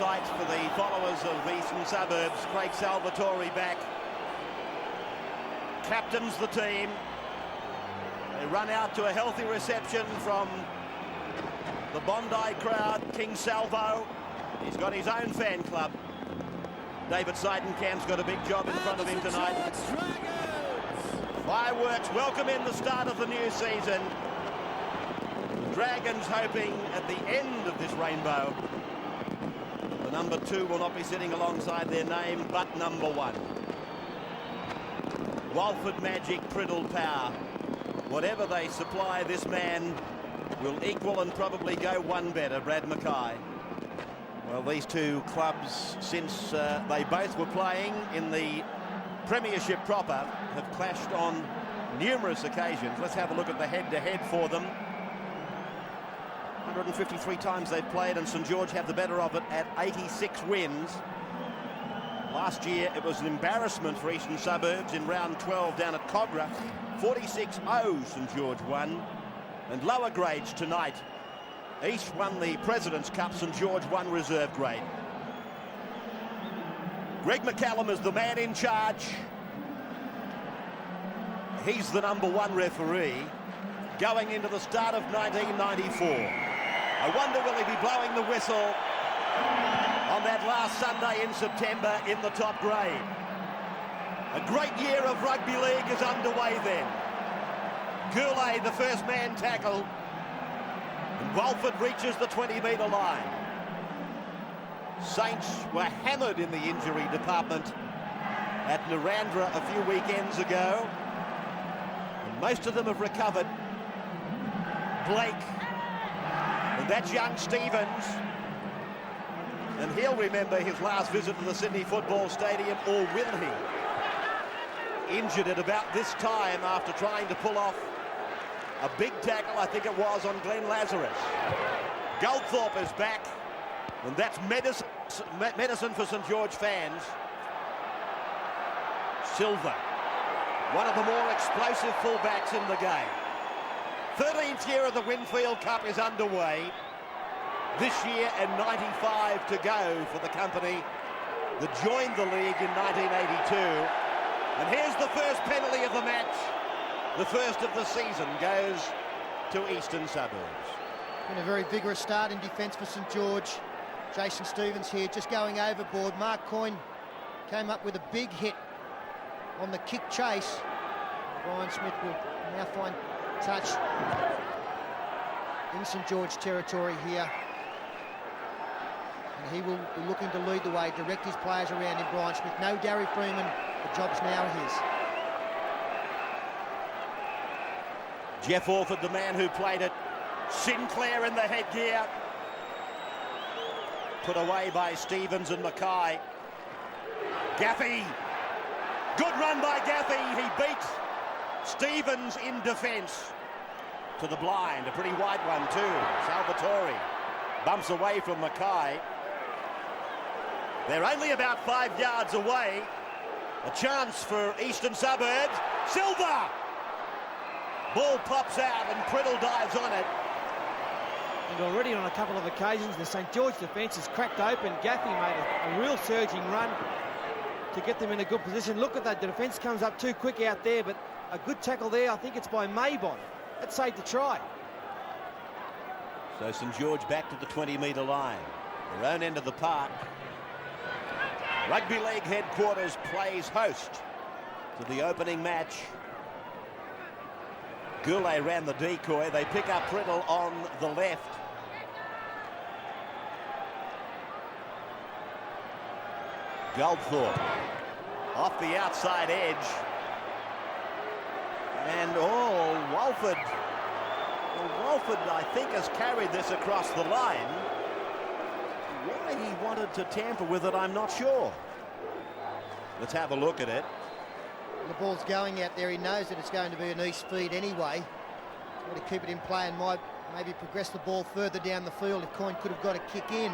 sight for the followers of Eastern Suburbs. Craig Salvatore back. Captains the team. They run out to a healthy reception from the Bondi crowd. King Salvo. He's got his own fan club. David Seidenkamp's got a big job in front of him tonight. Fireworks welcome in the start of the new season. The Dragons hoping at the end of this rainbow, the number 2 will not be sitting alongside their name, but number 1. Walford Magic, Priddle Power. Whatever they supply, this man will equal and probably go one better, Brad Mackay. Well, these two clubs, since they both were playing in the Premiership proper, have clashed on numerous occasions. Let's have a look at the head-to-head for them. 153 times they've played, and St George have the better of it at 86 wins. Last year it was an embarrassment for Eastern Suburbs in round 12 down at Cogra. 46-0 St George won. And lower grades tonight. East won the President's Cup, St George won reserve grade. Greg McCallum is the man in charge. He's the number 1 referee going into the start of 1994. I wonder, will he be blowing the whistle on that last Sunday in September in the top grade? A great year of rugby league is underway then. Goulet, the first man tackle. And Walford reaches the 20-metre line. Saints were hammered in the injury department at Narandra a few weekends ago. And most of them have recovered. Blake. And that's young Stevens. And he'll remember his last visit to the Sydney Football Stadium, or will he? Injured at about this time after trying to pull off a big tackle, I think it was, on Glenn Lazarus. Goldthorpe is back, and that's medicine for St George fans. Silva, one of the more explosive fullbacks in the game. 13th year of the Winfield Cup is underway. This year and 95 to go for the company that joined the league in 1982. And here's the first penalty of the match. The first of the season goes to Eastern Suburbs. Been a very vigorous start in defence for St George. Jason Stevens here just going overboard. Mark Coyne came up with a big hit on the kick chase. Brian Smith will now find touch in St George territory here. And he will be looking to lead the way, direct his players around him, Brian Smith. No Gary Freeman, the job's now his. Jeff Orford, the man who played it. Sinclair in the headgear. Put away by Stevens and Mackay. Gaffey. Good run by Gaffey. He beat Stevens in defence to the blind. A pretty wide one too. Salvatore bumps away from Mackay. They're only about 5 yards away. A chance for Eastern Suburbs. Silva! Ball pops out and Priddle dives on it. And already on a couple of occasions, the St George defence is cracked open. Gaffey made a real surging run to get them in a good position. Look at that, the defence comes up too quick out there, but a good tackle there. I think it's by Maybon. That saved the try. So St George back to the 20-metre line. Their own end of the park. Rugby League headquarters plays host to the opening match. Goulet ran the decoy. They pick up Priddle on the left. Goldthorpe off the outside edge. And Walford. Well, Walford, I think, has carried this across the line. Why he wanted to tamper with it, I'm not sure. Let's have a look at it. The ball's going out there. He knows that it's going to be an east feed anyway. Want to keep it in play and might maybe progress the ball further down the field if Coyne could have got a kick in.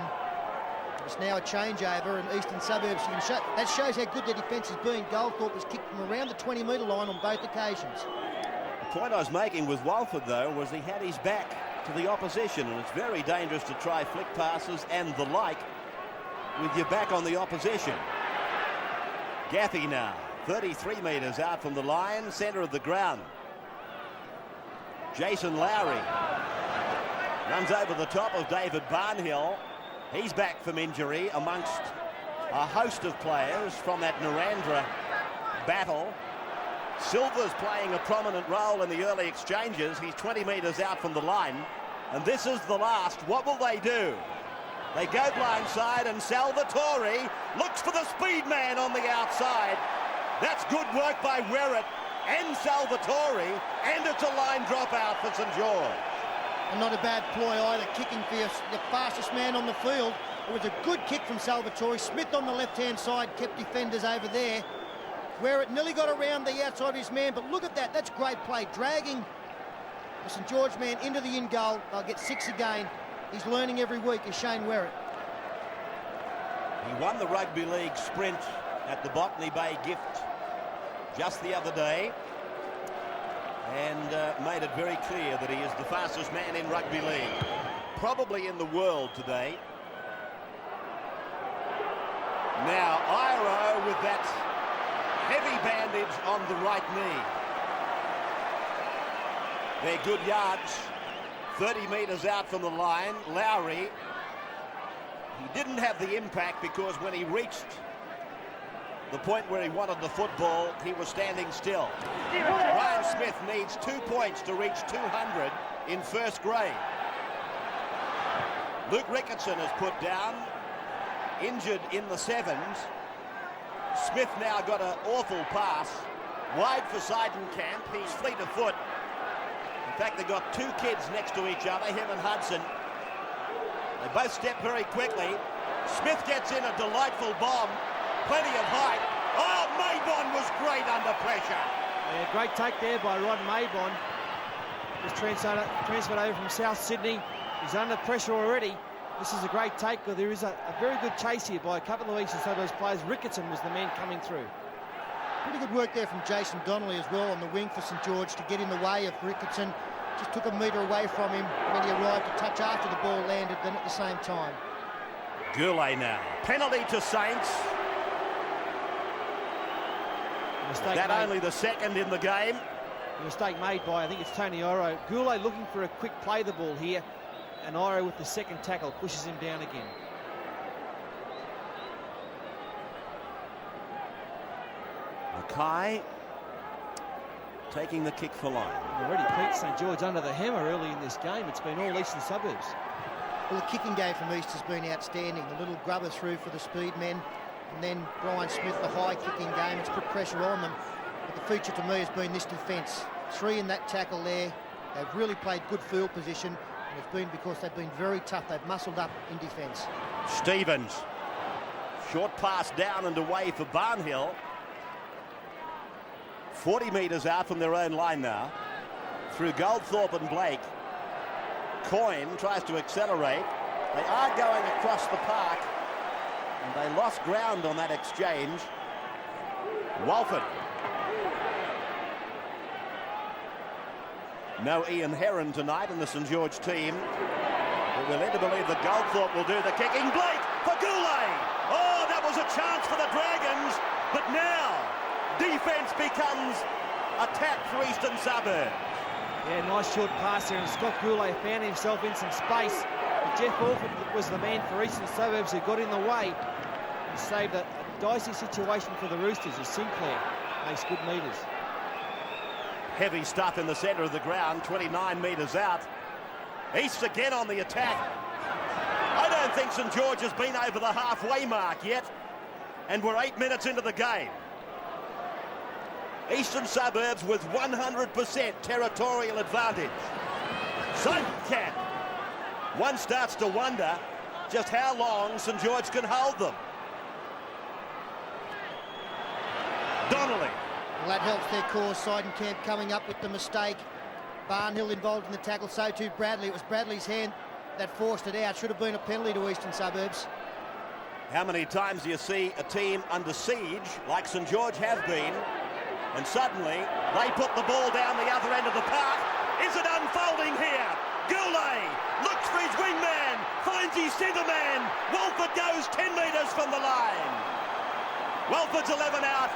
It's now a changeover, and Eastern Suburbs, that shows how good their defence has been. Goldthorpe was kicked from around the 20-metre line on both occasions. The point I was making with Walford, though, was he had his back to the opposition, and it's very dangerous to try flick passes and the like with your back on the opposition. Gaffey now, 33 metres out from the line, centre of the ground. Jason Lowry runs over the top of David Barnhill. He's back from injury amongst a host of players from that Narendra battle. Silver's playing a prominent role in the early exchanges. He's 20 metres out from the line. And this is the last. What will they do? They go blindside, and Salvatore looks for the speed man on the outside. That's good work by Werrett and Salvatore, and it's a line dropout for St George. And not a bad ploy either, kicking for the fastest man on the field. It was a good kick from Salvatore. Smith on the left-hand side kept defenders over there. Werrett nearly got around the outside of his man, but look at that. That's great play. Dragging the St George man into the in goal. They'll get 6 again. He's learning every week, is Shane Werrett. He won the Rugby League sprint at the Botany Bay Gift just the other day, and made it very clear that he is the fastest man in Rugby League, probably in the world today. Now Iro with that heavy bandage on the right knee. They're good yards, 30 metres out from the line. Lowry, he didn't have the impact because when he reached the point where he wanted the football, he was standing still. Ryan Smith needs 2 points to reach 200 in first grade. Luke Ricketson is put down, injured in the 7s. Smith now got an awful pass wide for Seidenkamp. He's fleet of foot. In fact, they've got 2 kids next to each other, him and Hudson. They both step very quickly. Smith gets in a delightful bomb. Plenty of height. Oh, Maybon was great under pressure. Yeah, great take there by Rod Maybon. Just transferred over from South Sydney. He's under pressure already. This is a great take. There is a very good chase here by a couple of Eastern Suburbs players. Ricketson was the man coming through. Pretty good work there from Jason Donnelly as well on the wing for St George to get in the way of Ricketson. Just took a metre away from him when he arrived to touch after the ball landed, then at the same time. Goulet now. Penalty to Saints. That only the second in the game. A mistake made by, I think it's Tony Iro. Goulet looking for a quick play the ball here, and Iro with the second tackle pushes him down again. Mackay taking the kick for line. Already Pete St George under the hammer early in this game. It's been all Eastern Suburbs. Well, the kicking game from East has been outstanding. The little grubber through for the speed men, and then Brian Smith, the high kicking game. It's put pressure on them. But the feature to me has been this defence. 3 in that tackle there. They've really played good field position, and it's been because they've been very tough. They've muscled up in defence. Stevens. Short pass down and away for Barnhill. 40 metres out from their own line now. Through Goldthorpe and Blake. Coyne tries to accelerate. They are going across the park, and they lost ground on that exchange. Walford. No Ian Heron tonight in the St George team. But we're led to believe that Goldthorpe will do the kicking. Blake for Goulet. Oh, that was a chance for the Dragons. But now, defence becomes attack for Eastern Suburbs. Yeah, nice short pass there, and Scott Goulet found himself in some space. But Jeff Orford was the man for Eastern Suburbs who got in the way and saved a dicey situation for the Roosters as Sinclair makes good metres. Heavy stuff in the centre of the ground, 29 metres out. East again on the attack. I don't think St George has been over the halfway mark yet, and we're 8 minutes into the game. Eastern Suburbs with 100% territorial advantage. Seidenkamp. One starts to wonder just how long St George can hold them. Donnelly. Well, that helps their cause. Seidenkamp coming up with the mistake. Barnhill involved in the tackle, so too Bradley. It was Bradley's hand that forced it out. Should have been a penalty to Eastern Suburbs. How many times do you see a team under siege, like St George have been, and suddenly they put the ball down the other end of the park? Is it unfolding here? Goulet looks for his wingman, finds his centre man. Walford goes 10 metres from the line. Walford's 11 out.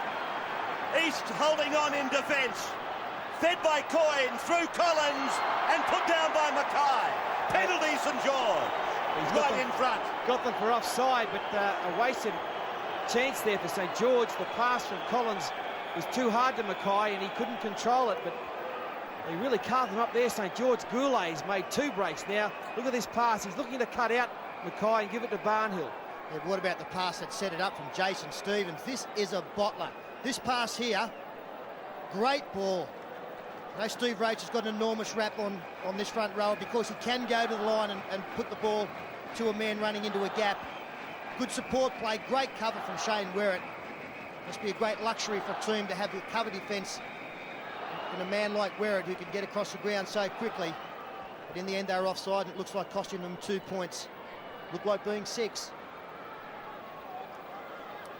East holding on in defence. Fed by Coyne, through Collins, and put down by Mackay. Penalty St George. He's right in front. Got them for offside, but a wasted chance there for St George. The pass from Collins was too hard to Mackay, and he couldn't control it, but he really carved them up there. St George. Goulet's made 2 breaks now. Look at this pass. He's looking to cut out Mackay and give it to Barnhill. Yeah, what about the pass that set it up from Jason Stevens? This is a bottler. This pass here, great ball. No, Steve Roach has got an enormous rap on this front row because he can go to the line and put the ball to a man running into a gap. Good support play, great cover from Shane Werrett. Must be a great luxury for a team to have the cover defence and a man like Werrett who can get across the ground so quickly. But in the end, they were offside, and it looks like costing them 2 points. Looked like being 6.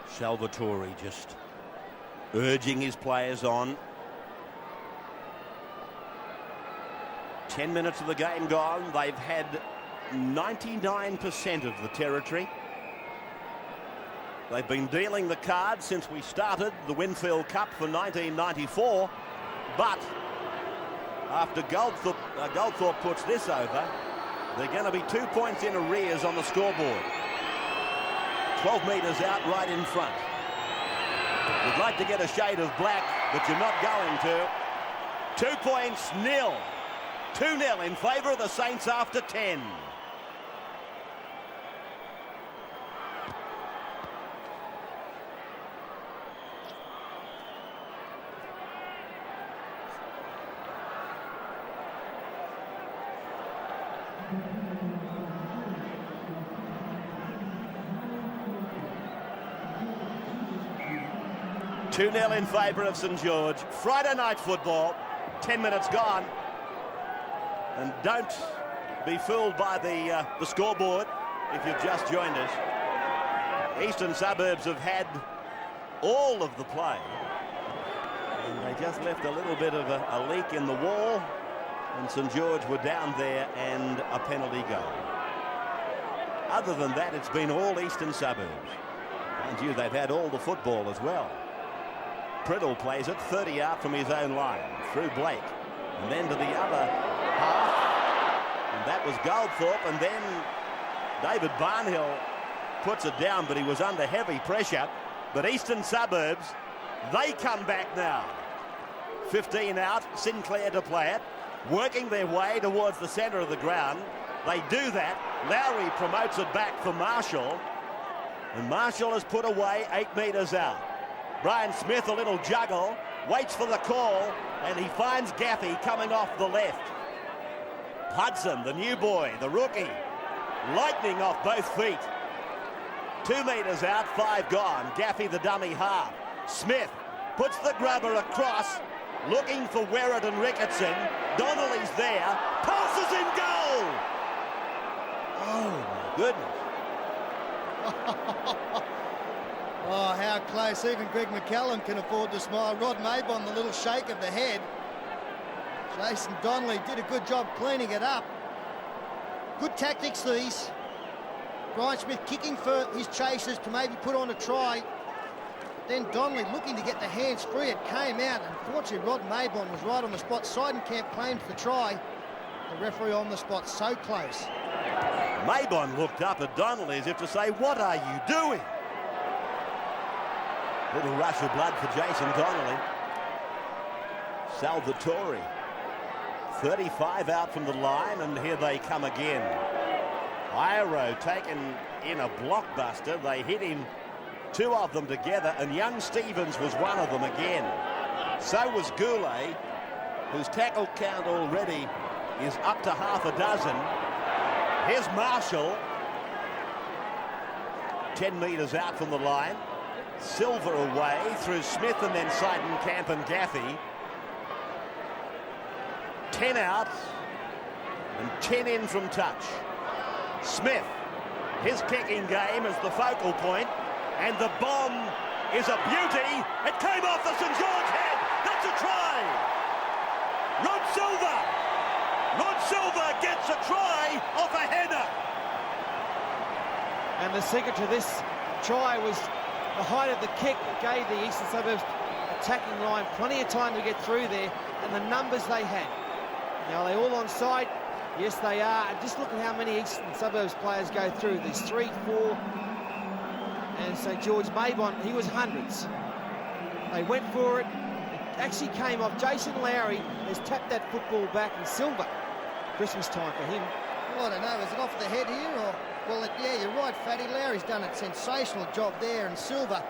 Salvatore just urging his players on. 10 minutes of the game gone. They've had 99% of the territory. They've been dealing the cards since we started the Winfield Cup for 1994. But after Goldthorpe puts this over, they're going to be 2 points in arrears on the scoreboard. 12 metres out right in front. You'd like to get a shade of black, but you're not going to. 2 points, 0. 2-0 in favour of the Saints after 10. Two 2-0 in favour of St George. Friday night football. 10 minutes gone. And don't be fooled by the scoreboard if you've just joined us. Eastern Suburbs have had all of the play. And they just left a little bit of a leak in the wall. And St George were down there and a penalty goal. Other than that, it's been all Eastern Suburbs. Mind you, they've had all the football as well. Priddle plays it 30 out from his own line through Blake. And then to the other half. And that was Goldthorpe. And then David Barnhill puts it down, but he was under heavy pressure. But Eastern Suburbs, they come back now. 15 out, Sinclair to play it. Working their way towards the centre of the ground. They do that. Lowry promotes it back for Marshall. And Marshall has put away 8 metres out. Brian Smith, a little juggle, waits for the call, and he finds Gaffey coming off the left. Hudson, the new boy, the rookie, lightning off both feet. 2 metres out, 5 gone. Gaffey, the dummy half. Smith puts the grubber across, looking for Werrett and Ricketson. Donnelly's there, passes in goal. Oh, my goodness. Oh, how close. Even Greg McCallum can afford to smile. Rod Maybon, the little shake of the head. Jason Donnelly did a good job cleaning it up. Good tactics, these. Brian Smith kicking for his chasers to maybe put on a try. Then Donnelly looking to get the hands free. It came out. Unfortunately, Rod Maybon was right on the spot. Seidenkamp claimed the try. The referee on the spot, so close. Maybon looked up at Donnelly as if to say, what are you doing? Little rush of blood for Jason Donnelly. Salvatore, 35 out from the line, and here they come again. Iro taken in a blockbuster. They hit him, 2 of them together, and young Stevens was one of them again. So was Goulet, whose tackle count already is up to half a dozen. Here's Marshall, 10 metres out from the line. Silver away through Smith and then Seidenkamp and Gaffey. 10 out and 10 in from touch. Smith, his kicking game is the focal point, and the bomb is a beauty. It came off the St George head. That's a try. Rod Silver Rod Silver gets a try off a header. And the secret to this try was the height of the kick. It gave the Eastern Suburbs attacking line plenty of time to get through there, and the numbers they had. Now, are they all on side? Yes, they are. And just look at how many Eastern Suburbs players go through. There's 3, 4, and St George Maybon, he was hundreds. They went for it. It actually came off. Jason Lowry has tapped that football back in silver. Christmas time for him. Well, I don't know, is it off the head here or... Well, yeah, you're right, Fatty. Lowry's done a sensational job there, and Silver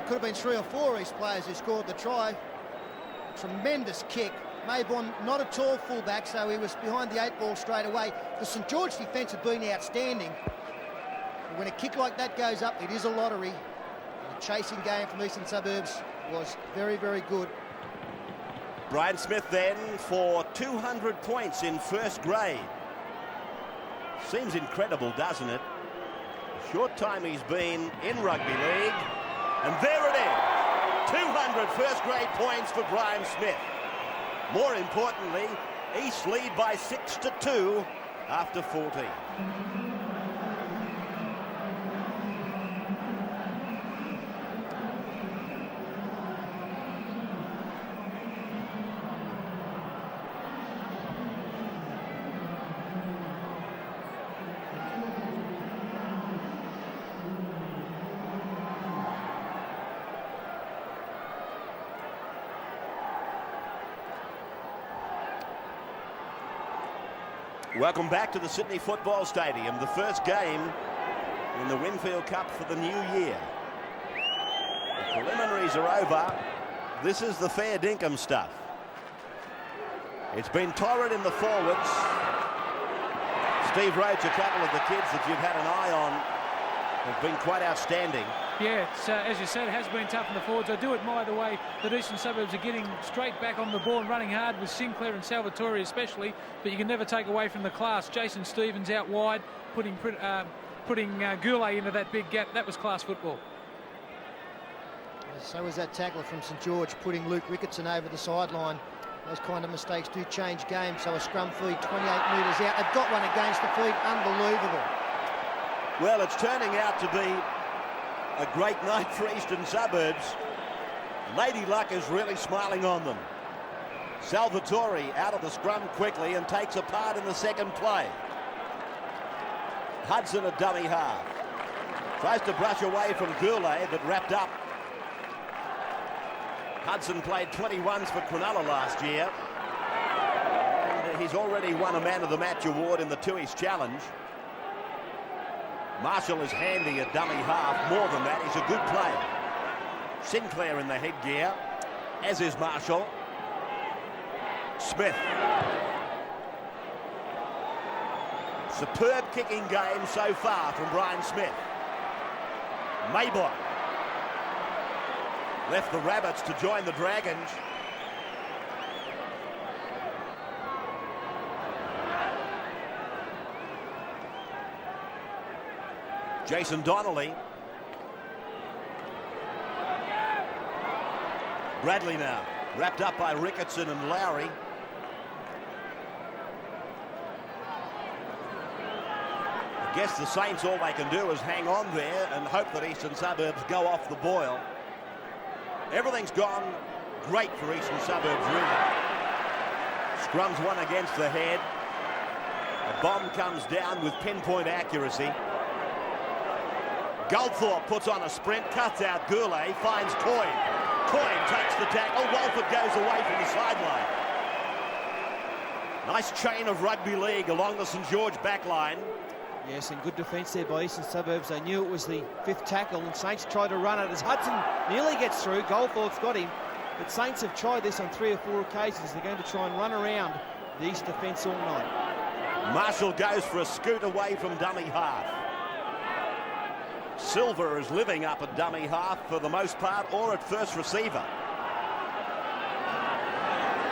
could have been 3 or 4 East players who scored the try. Tremendous kick. Maybon, not a tall fullback, so he was behind the 8 ball straight away. The St George defence had been outstanding. But when a kick like that goes up, it is a lottery. The chasing game from Eastern Suburbs was very, very good. Brian Smith then for 200 points in first grade. Seems incredible, doesn't it? A short time he's been in rugby league. And there it is. 200 first grade points for Brian Smith. More importantly, East lead by 6-2 after 14. Welcome back to the Sydney Football Stadium, the first game in the Winfield Cup for the new year. The preliminaries are over. This is the fair dinkum stuff. It's been torrid in the forwards. Steve Roach, a couple of the kids that you've had an eye on have been quite outstanding. Yeah, it's, as you said, it has been tough in the forwards. I do admire the way that Eastern Suburbs are getting straight back on the ball and running hard with Sinclair and Salvatore especially, but you can never take away from the class. Jason Stevens out wide, putting Goulet into that big gap. That was class football. So was that tackler from St George, putting Luke Ricketson over the sideline. Those kind of mistakes do change games. So a scrum feed 28 metres out. They've got one against the feed. Unbelievable. Well, it's turning out to be a great night for Eastern Suburbs. Lady Luck is really smiling on them. Salvatore out of the scrum quickly and takes a part in the second play. Hudson a dummy half. Tries to brush away from Goulet, but wrapped up. Hudson played 21s for Cronulla last year. And he's already won a Man of the Match award in the Tooheys Challenge. Marshall is handy at dummy half. More than that, he's a good player. Sinclair in the headgear, as is Marshall. Smith. Superb kicking game so far from Brian Smith. Maybon left the Rabbits to join the Dragons. Jason Donnelly. Bradley now, wrapped up by Ricketson and Lowry. I guess the Saints, all they can do is hang on there and hope that Eastern Suburbs go off the boil. Everything's gone great for Eastern Suburbs, really. Scrum's won against the head. A bomb comes down with pinpoint accuracy. Goldthorpe puts on a sprint, cuts out Goulet, finds Coyne. Coyne takes the tackle. Walford goes away from the sideline. Nice chain of rugby league along the St George back line. Yes, and good defence there by Eastern Suburbs. They knew it was the 5th tackle, and Saints tried to run it as Hudson nearly gets through. Goldthorpe's got him, but Saints have tried this on 3 or 4 occasions. They're going to try and run around the East defence all night. Marshall goes for a scoot away from dummy half. Silver is living up at dummy half for the most part, or at first receiver.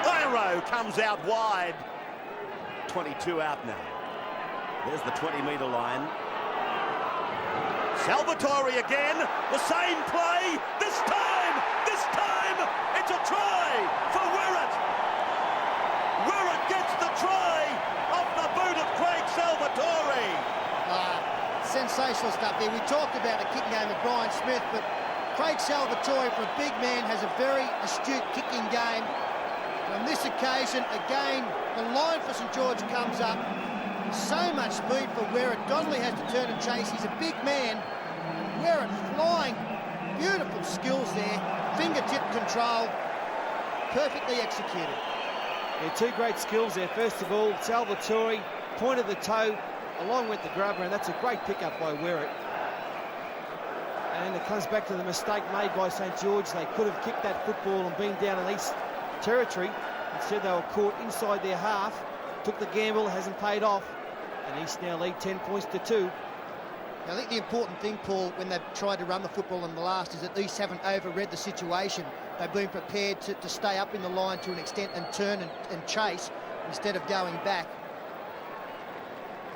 Iro comes out wide. 22 out now. There's the 20-metre line. Salvatore again. The same play. This time, it's a try for Wirrat. Wirrat gets the try. Salvatore. Sensational stuff there. We talked about the kicking game of Brian Smith, but Craig Salvatore, for a big man, has a very astute kicking game. On this occasion, again, the line for St George comes up. So much speed for Werrett. Donnelly has to turn and chase. He's a big man. Werrett flying. Beautiful skills there. Fingertip control. Perfectly executed. Yeah, two great skills there. First of all, Salvatore, point of the toe, along with the grubber, and that's a great pickup by Werrett. And it comes back to the mistake made by St George. They could have kicked that football and been down in East territory. Instead, they were caught inside their half. Took the gamble, hasn't paid off. And East now lead 10 points to 2. I think the important thing, Paul, when they've tried to run the football in the last, is that East haven't overread the situation. They've been prepared to stay up in the line to an extent and turn and chase instead of going back.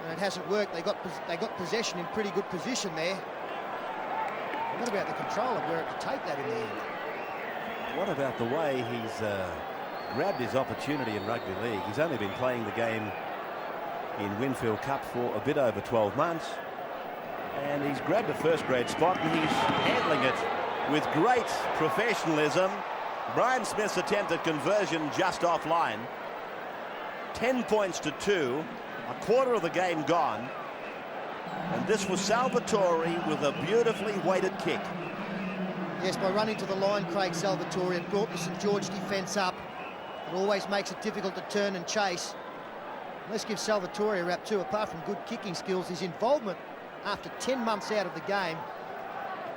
And it hasn't worked. They got possession in pretty good position there. What about the control of Werrett to take that in the end? What about the way he's grabbed his opportunity in rugby league? He's only been playing the game in Winfield Cup for a bit over 12 months. And he's grabbed a first grade spot and he's handling it with great professionalism. Brian Smith's attempt at conversion just offline. 10 points to 2. A quarter of the game gone. And this was Salvatore with a beautifully weighted kick. Yes, by running to the line, Craig Salvatore, it brought the St George defence up. It always makes it difficult to turn and chase. Let's give Salvatore a rap too. Apart from good kicking skills, his involvement after 10 months out of the game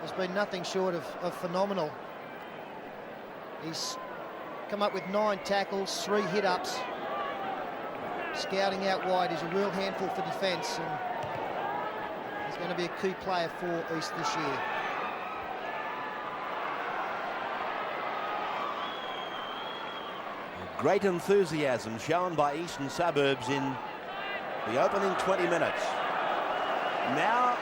has been nothing short of phenomenal. He's come up with 9 tackles, 3 hit-ups. Scouting out wide is a real handful for defence, and he's going to be a key player for East this year. Great enthusiasm shown by Eastern Suburbs in the opening 20 minutes. Now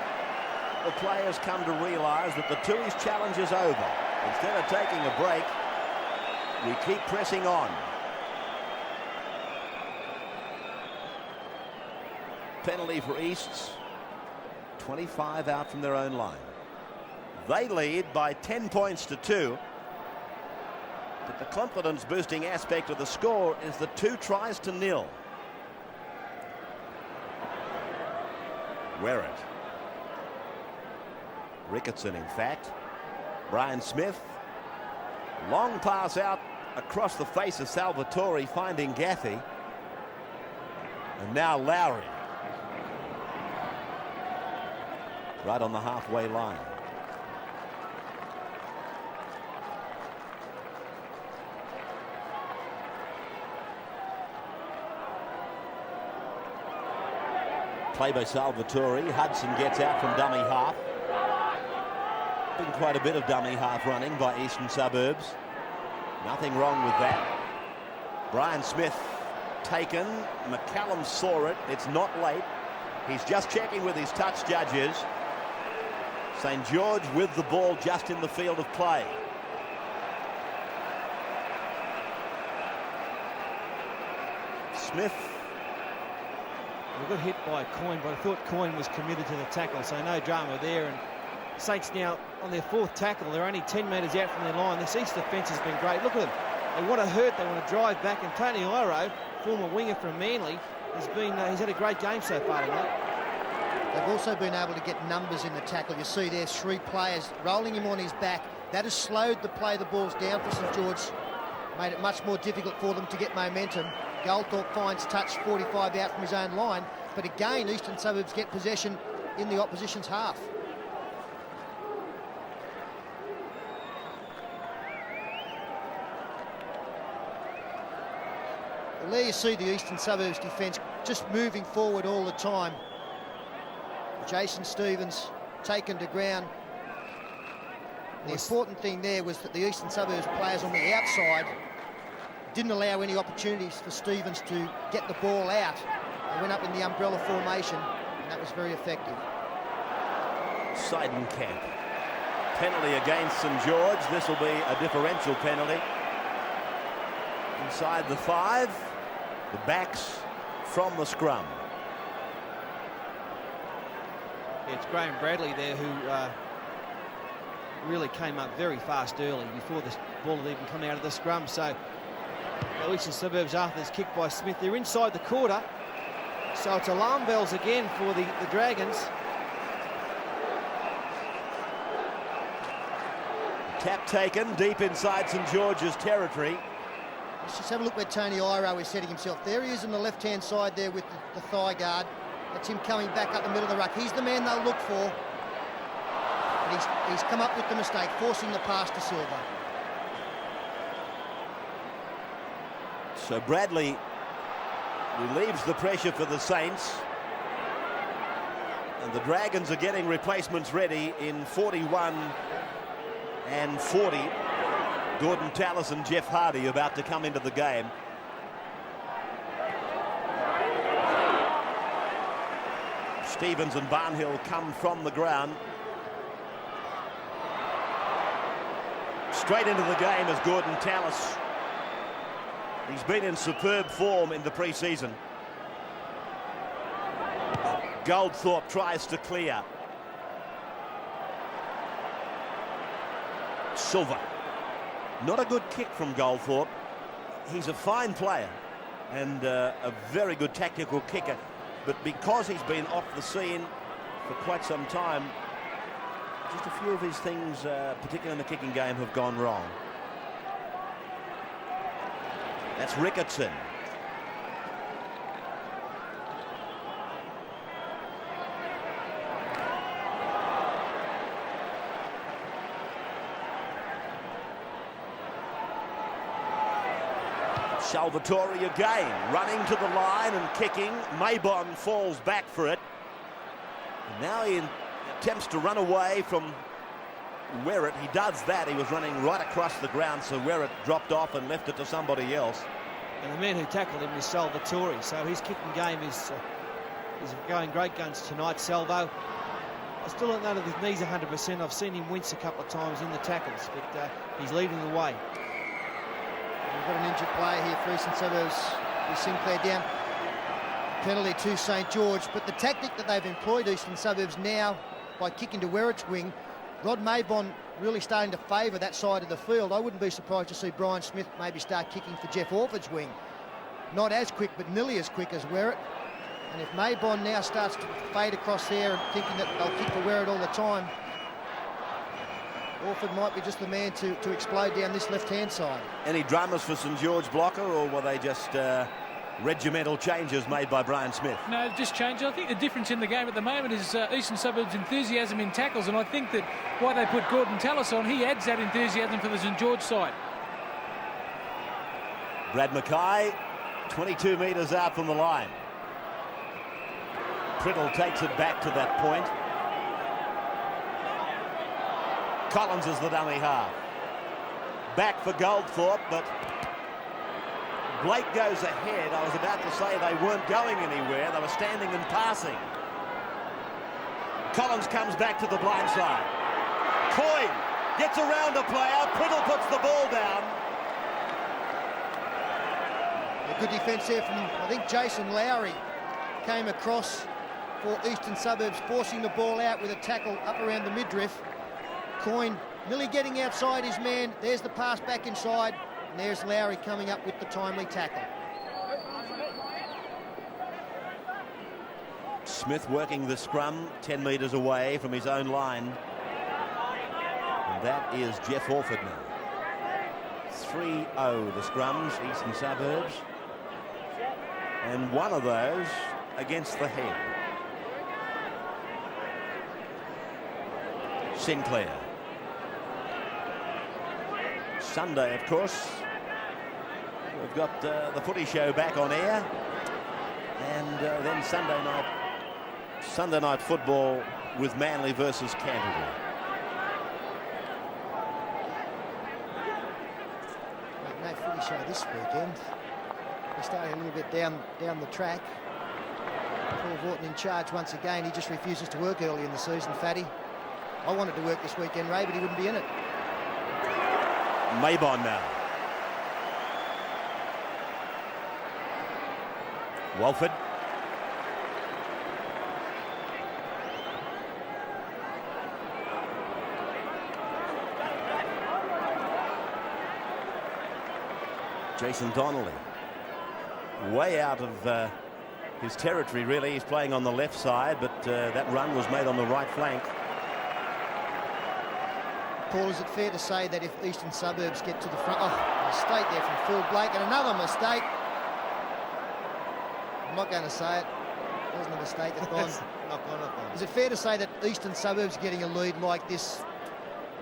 the players come to realise that the Tooheys challenge is over. Instead of taking a break, we keep pressing on. Penalty for Easts. 25 out from their own line. They lead by 10 points to 2. But the confidence-boosting aspect of the score is the 2 tries to 0. Werrett. Ricketson, in fact. Brian Smith. Long pass out across the face of Salvatore, finding Gaffey. And now Lowry. Right on the halfway line. Play by Salvatore. Hudson gets out from dummy half. Been quite a bit of dummy half running by Eastern Suburbs. Nothing wrong with that. Brian Smith taken. McCallum saw it. It's not late. He's just checking with his touch judges. St George with the ball just in the field of play. Smith. We got hit by Coyne, but I thought Coyne was committed to the tackle, so no drama there. And Saints now on their 4th tackle. They're only 10 metres out from their line. This East defence has been great. Look at them. They want to hurt. They want to drive back. And Tony Iro, former winger from Manly, he's had a great game so far tonight. They've also been able to get numbers in the tackle. You see there's 3 players rolling him on his back. That has slowed the play the balls down for St George. Made it much more difficult for them to get momentum. Goldthorpe finds touch 45 out from his own line. But again, Eastern Suburbs get possession in the opposition's half. Well, there you see the Eastern Suburbs defence just moving forward all the time. Jason Stevens taken to ground. The important thing there was that the Eastern Suburbs players on the outside didn't allow any opportunities for Stevens to get the ball out. They went up in the umbrella formation, and that was very effective. Seidenkamp. Penalty against St George. This will be a differential penalty. Inside the 5. The backs from the scrum. Yeah, it's Graham Bradley there who really came up very fast early before the ball had even come out of the scrum. So the Eastern Suburbs, after this kick by Smith, they're inside the quarter. So it's alarm bells again for the Dragons. Tap taken deep inside St George's territory. Let's just have a look where Tony Iro is setting himself. There he is on the left-hand side there with the thigh guard. That's him coming back up the middle of the ruck. He's the man they'll look for. And he's come up with the mistake, forcing the pass to Silva. So Bradley relieves the pressure for the Saints. And the Dragons are getting replacements ready in 41 and 40. Gordon Tallis and Jeff Hardy about to come into the game. Stevens and Barnhill come from the ground. Straight into the game is Gordon Tallis. He's been in superb form in the pre-season. Goldthorpe tries to clear. Silva. Not a good kick from Goldthorpe. He's a fine player and a very good tactical kicker. But because he's been off the scene for quite some time, just a few of his things, particularly in the kicking game, have gone wrong. That's Ricketson. Salvatore again, running to the line and kicking. Maybon falls back for it. And now he attempts to run away from Werrett. He does that. He was running right across the ground, so Werrett dropped off and left it to somebody else. And the man who tackled him is Salvatore, so his kicking game is going great guns tonight, Salvo. I still don't know that his knees 100%. I've seen him wince a couple of times in the tackles, but he's leading the way. We've got an injured player here for Eastern Suburbs with Sinclair down. Penalty to St George, but the tactic that they've employed Eastern Suburbs now by kicking to Werrett's wing, Rod Maybon really starting to favour that side of the field. I wouldn't be surprised to see Brian Smith maybe start kicking for Jeff Orford's wing. Not as quick, but nearly as quick as Werrett. And if Maybon now starts to fade across there and thinking that they'll kick for Werrett all the time, Orford might be just the man to explode down this left-hand side. Any dramas for St George blocker, or were they just regimental changes made by Brian Smith? No, just changes. I think the difference in the game at the moment is Eastern Suburbs' enthusiasm in tackles, and I think that why they put Gordon Tallis on, he adds that enthusiasm for the St George side. Brad Mackay, 22 metres out from the line. Priddle takes it back to that point. Collins is the dummy half. Back for Goldthorpe, but Blake goes ahead. I was about to say they weren't going anywhere. They were standing and passing. Collins comes back to the blind side. Coyne gets around a player. Priddle puts the ball down. A good defence there from, I think, Jason Lowry came across for Eastern Suburbs, forcing the ball out with a tackle up around the midriff. Coyne nearly getting outside his man. There's the pass back inside. And there's Lowry coming up with the timely tackle. Smith working the scrum 10 metres away from his own line. And that is Jeff Orford now. 3-0 the scrums, Eastern Suburbs. And one of those against the head. Sinclair. Sunday, of course, we've got the footy show back on air, and then Sunday night football with Manly versus Canterbury. No footy show this weekend. We're starting a little bit down the track. Paul Vorton in charge once again. He just refuses to work early in the season, Fatty. I wanted to work this weekend, Ray, but he wouldn't be in it. Maybon now. Walford. Jason Donnelly, way out of his territory, really. He's playing on the left side, but that run was made on the right flank. Paul, is it fair to say that if Eastern Suburbs get to the front... Oh, mistake there from Phil Blake, and another mistake. I'm not going to say it. It wasn't a mistake, it's gone. Is it fair to say that Eastern Suburbs getting a lead like this,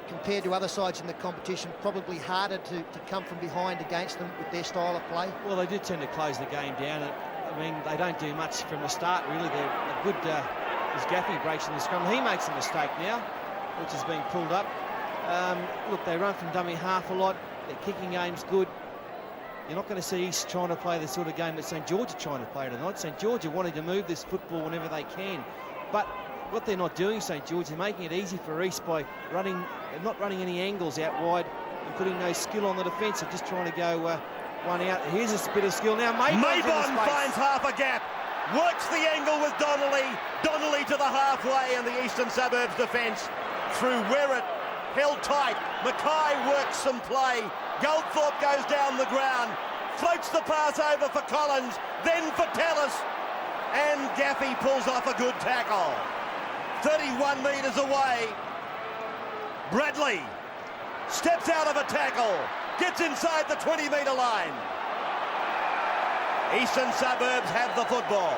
compared to other sides in the competition, probably harder to come from behind against them with their style of play? Well, they do tend to close the game down. I mean, they don't do much from the start, really. They're good as Gaffey breaks in the scrum. He makes a mistake now, which is being pulled up. Look, they run from dummy half a lot. Their kicking game's good. You're not going to see East trying to play the sort of game that St George are trying to play tonight. St George are wanting to move this football whenever they can. But what they're not doing, St George, they're making it easy for East by not running any angles out wide and putting no skill on the defence. They're just trying to go one out. Here's a bit of skill now. Maybon finds half a gap. Works the angle with Donnelly. Donnelly to the halfway, and the Eastern Suburbs defence through Werrett. Held tight. Mackay works some play. Goldthorpe goes down the ground. Floats the pass over for Collins. Then for Tallis. And Gaffey pulls off a good tackle. 31 metres away. Bradley steps out of a tackle. Gets inside the 20-metre line. Eastern Suburbs have the football.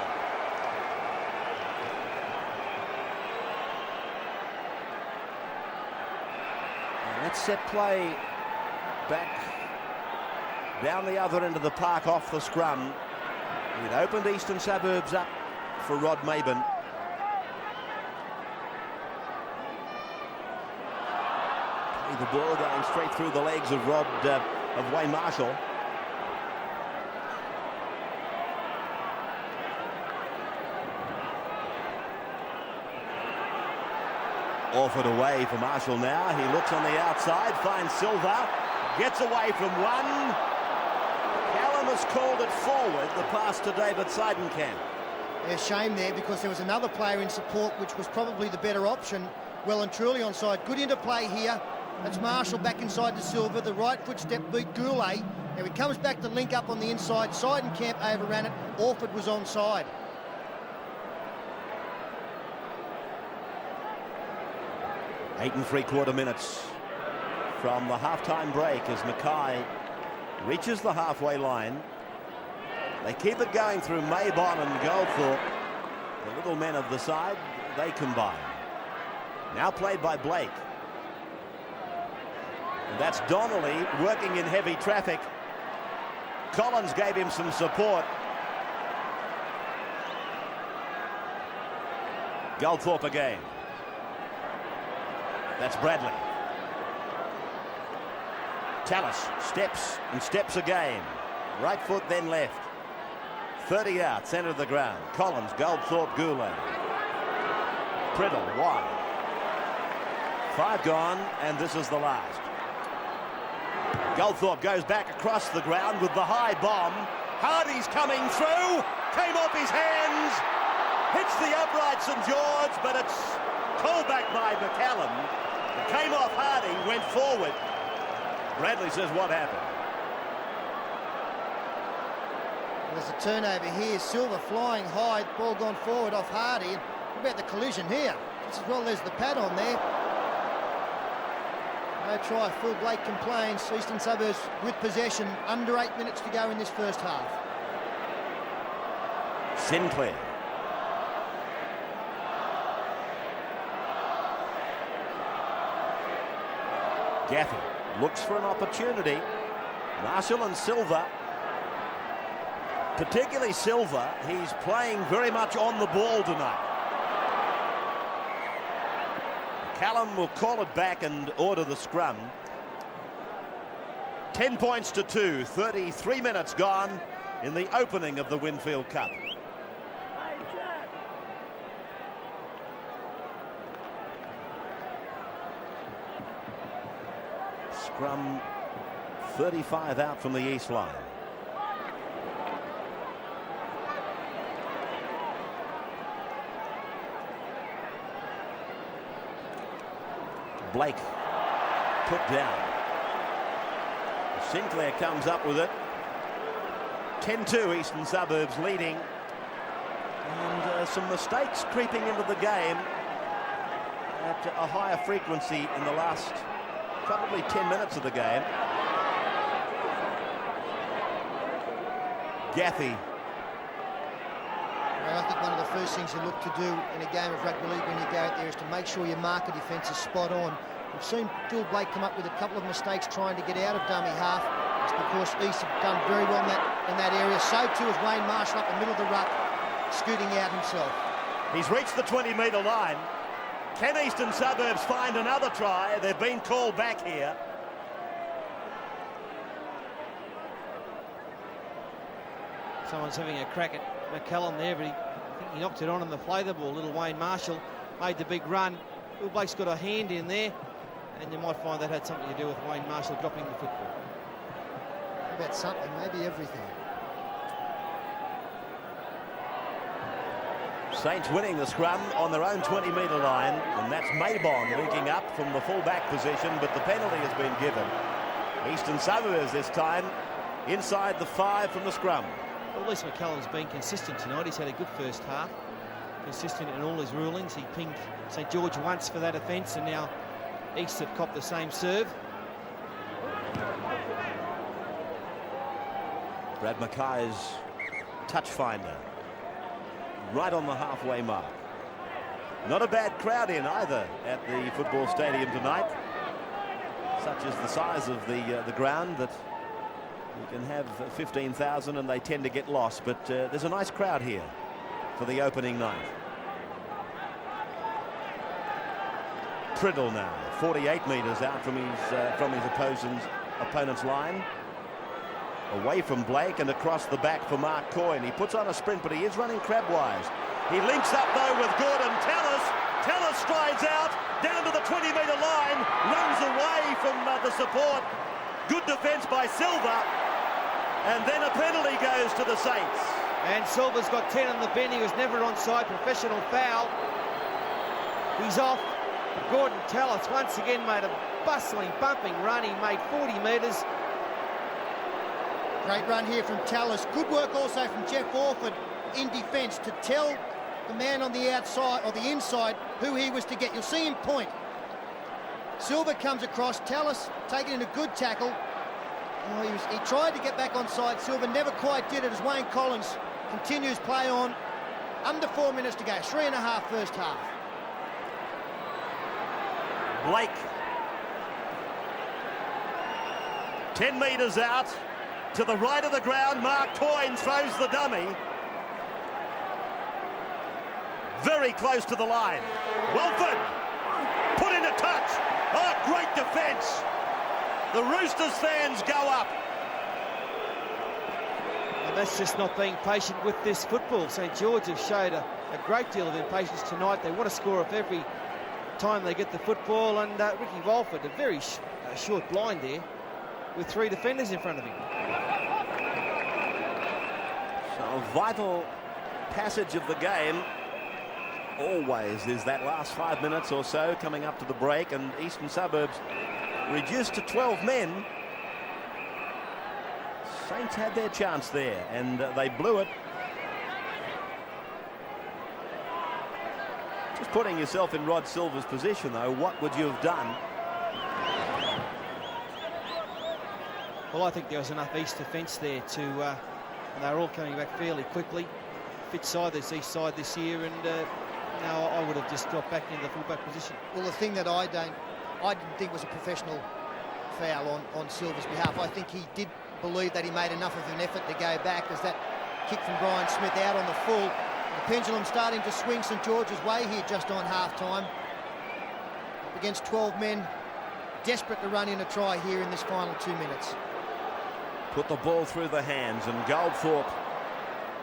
Let's set play back down the other end of the park off the scrum. It opened Eastern Suburbs up for Rod Maybon. The ball going straight through the legs of Wayne Marshall. Offered away for Marshall now. He looks on the outside, finds Silva, gets away from one. Callum has called it forward, the pass to David Seidenkamp. Yeah, shame there, because there was another player in support which was probably the better option. Well and truly onside. Good interplay here. That's Marshall back inside to Silva. The right footstep beat Goulet. Now he comes back to link up on the inside. Seidenkamp overran it. Orford was onside. 8 3/4 minutes from the half-time break as Mackay reaches the halfway line. They keep it going through Maybon and Goldthorpe. The little men of the side, they combine. Now played by Blake. And that's Donnelly working in heavy traffic. Collins gave him some support. Goldthorpe again. That's Bradley. Tallis steps and steps again. Right foot, then left. 30 out, centre of the ground. Collins, Goldthorpe, Goulet. Priddle, 1. 5 gone, and this is the last. Goldthorpe goes back across the ground with the high bomb. Hardy's coming through. Came off his hands. Hits the upright St George, but it's called back by McCallum. It came off Hardy, went forward. Bradley says, what happened? There's a turnover here. Silva flying high. Ball gone forward off Hardy. What about the collision here? Just as well there's the pad on there. No try. Phil Blake complains. Eastern Suburbs with possession. Under 8 minutes to go in this first half. Sinclair. Gaffey looks for an opportunity. Marshall and Silva. Particularly Silva. He's playing very much on the ball tonight. Callum will call it back and order the scrum. 10 points to 2. 33 minutes gone in the opening of the Winfield Cup. Scrum 35 out from the east line. Blake put down. Sinclair comes up with it. 10-2, Eastern Suburbs leading. And some mistakes creeping into the game at a higher frequency in the last probably 10 minutes of the game. Gaffey. Well, I think one of the first things you look to do in a game of rugby league when you go out there is to make sure your marker defence is spot on. We've seen Phil Blake come up with a couple of mistakes trying to get out of dummy half. It's because East have done very well in that area. So too is Wayne Marshall up the middle of the ruck, scooting out himself. He's reached the 20-metre line. Can Eastern Suburbs find another try? They've been called back here. Someone's having a crack at McCallum there, but I think he knocked it on the play the ball. Little Wayne Marshall made the big run. Phil Blake's got a hand in there, and you might find that had something to do with Wayne Marshall dropping the football. How about something, maybe everything. Saints winning the scrum on their own 20-metre line, and that's Maybon linking up from the full-back position, but the penalty has been given. Eastern Suburbs this time inside the 5 from the scrum. Well, at least McCallum's been consistent tonight. He's had a good first half. Consistent in all his rulings. He pinged St George once for that offence, and now East have copped the same serve. Brad Mackay's touch finder. Right on the halfway mark. Not a bad crowd in either at the football stadium tonight. Such is the size of the ground that you can have 15,000 and they tend to get lost. But there's a nice crowd here for the opening night. Priddle now, 48 metres out from his opponent's line. Away from Blake and across the back for Mark Coyne. He puts on a sprint, but he is running crabwise. He links up though with Gordon Tallis. Tallis strides out down to the 20-metre line, runs away from the support. Good defence by Silva, and then a penalty goes to the Saints. And Silva's got 10 on the bench. He was never onside. Professional foul. He's off. Gordon Tallis once again made a bustling, bumping run. He made 40 metres. Great run here from Tallis. Good work also from Jeff Orford in defence to tell the man on the outside or the inside who he was to get. You'll see him point. Silva comes across. Tallis taking in a good tackle. Oh, he tried to get back onside. Silva never quite did it as Wayne Collins continues play on. Under 4 minutes to go. 3.5 first half. Blake. 10 metres out. To the right of the ground, Mark Coyne throws the dummy. Very close to the line. Wilford put in a touch. Oh, great defence. The Roosters fans go up. And that's just not being patient with this football. St George have showed a great deal of impatience tonight. They want to score off every time they get the football. And Ricky Walford, a very short blind there with 3 defenders in front of him. So a vital passage of the game always is that last 5 minutes or so coming up to the break, and Eastern Suburbs reduced to 12 men. Saints had their chance there and they blew it. Just putting yourself in Rod Silva's position though, what would you have done? Well, I think there was enough East defence there to, and they're all coming back fairly quickly. Fit side, this East side this year, and now I would have just dropped back into the fullback position. Well, the thing that I didn't think was a professional foul on Silva's behalf. I think he did believe that he made enough of an effort to go back, as that kick from Brian Smith out on the full. The pendulum starting to swing St George's way here just on half-time. Against 12 men, desperate to run in a try here in this final 2 minutes. Put the ball through the hands, and Goldthorpe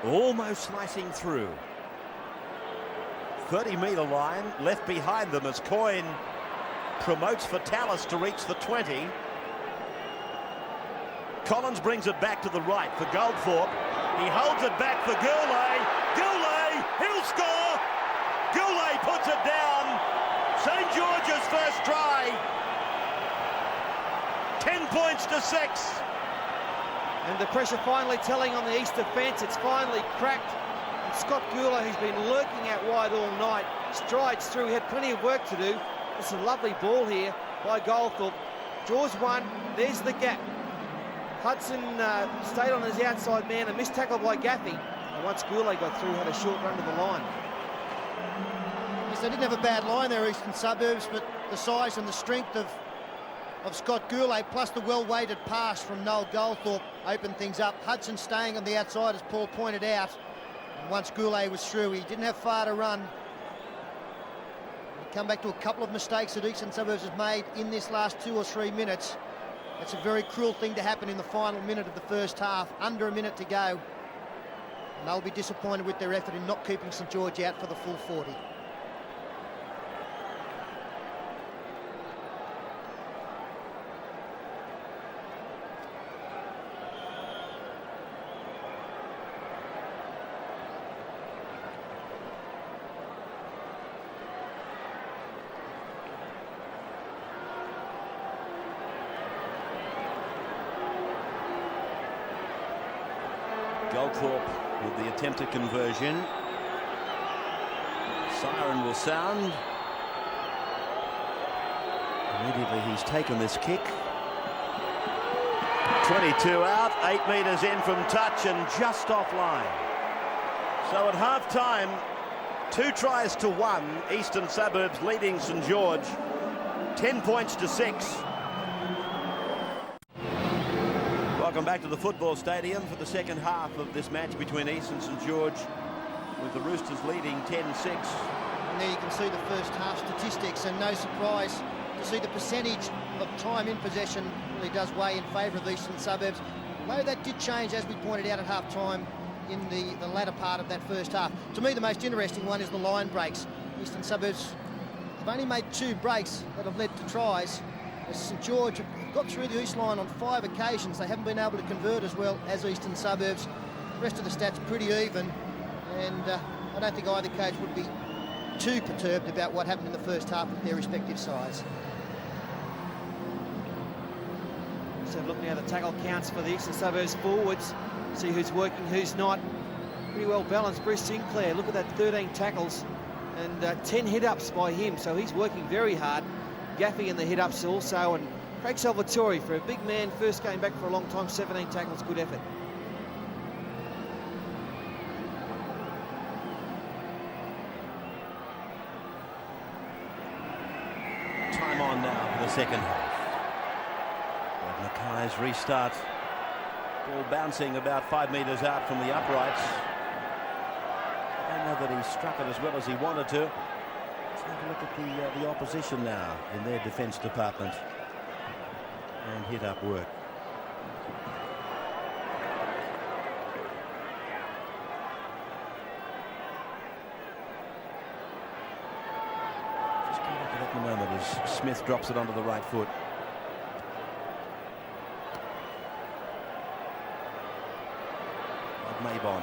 almost slicing through. 30-metre line left behind them as Coyne promotes for Tallis to reach the 20. Collins brings it back to the right for Goldthorpe. He holds it back for Goulet. Goulet, he'll score! Goulet puts it down. St George's first try. 10 points to 6. And the pressure finally telling on the East defence. It's finally cracked. And Scott Goulet, who's been lurking out wide all night, strides through. He had plenty of work to do. It's a lovely ball here by Goldthorpe. Draws one. There's the gap. Hudson stayed on his outside man. A missed tackle by Gaffey. And once Goulet got through, had a short run to the line. Yes, they didn't have a bad line there, Eastern Suburbs, but the size and the strength of Scott Goulet, plus the well-weighted pass from Noel Goldthorpe, opened things up. Hudson staying on the outside, as Paul pointed out. And once Goulet was through, he didn't have far to run. Come back to a couple of mistakes that Eastern Suburbs has made in this last 2 or 3 minutes. That's a very cruel thing to happen in the final minute of the first half. Under a minute to go. And they'll be disappointed with their effort in not keeping St George out for the full 40. Goldthorpe with the attempted conversion. Siren will sound. Immediately he's taken this kick. 22 out, 8 metres in from touch and just offline. So at half-time, 2 tries to 1, Eastern Suburbs leading St George, 10 points to 6. Welcome back to the football stadium for the second half of this match between East and St George, with the Roosters leading 10-6. And there you can see the first half statistics, and no surprise to see the percentage of time in possession really does weigh in favour of the Eastern Suburbs. Though that did change, as we pointed out at half-time, in the latter part of that first half. To me, the most interesting one is the line breaks. Eastern Suburbs have only made 2 breaks that have led to tries. St George have got through the East line on 5 occasions. They haven't been able to convert as well as Eastern Suburbs. The rest of the stats pretty even, and I don't think either coach would be too perturbed about what happened in the first half with their respective sides. So looking at the tackle counts for the Eastern Suburbs forwards, see who's working, who's not. Pretty well balanced. Bruce Sinclair, look at that, 13 tackles and 10 hit-ups by him, so he's working very hard. Gaffey in the hit-ups also, and Craig Salvatore, for a big man, first game back for a long time, 17 tackles, good effort. Time on now for the second half. Mackay's restart. Ball bouncing about 5 metres out from the uprights. I don't know that he struck it as well as he wanted to. Let's have a look at the opposition now in their defence department. And hit up work. Just come back at the moment as Smith drops it onto the right foot. Maybon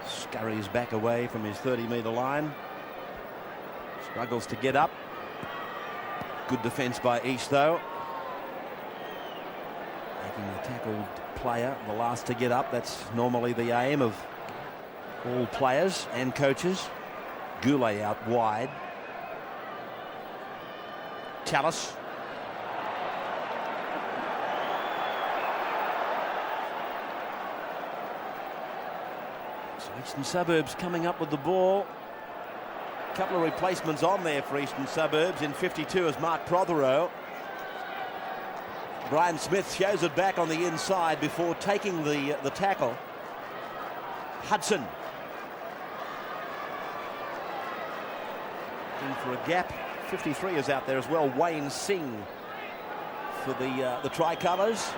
scurries back away from his 30-metre line. Struggles to get up. Good defence by East, though. Making the tackled player the last to get up. That's normally the aim of all players and coaches. Goulet out wide. Chalice. So Eastern Suburbs coming up with the ball. A couple of replacements on there for Eastern Suburbs. In 52 is Mark Prothero. Brian Smith shows it back on the inside before taking the tackle. Hudson. In for a gap. 53 is out there as well. Wayne Singh for the Tricolours.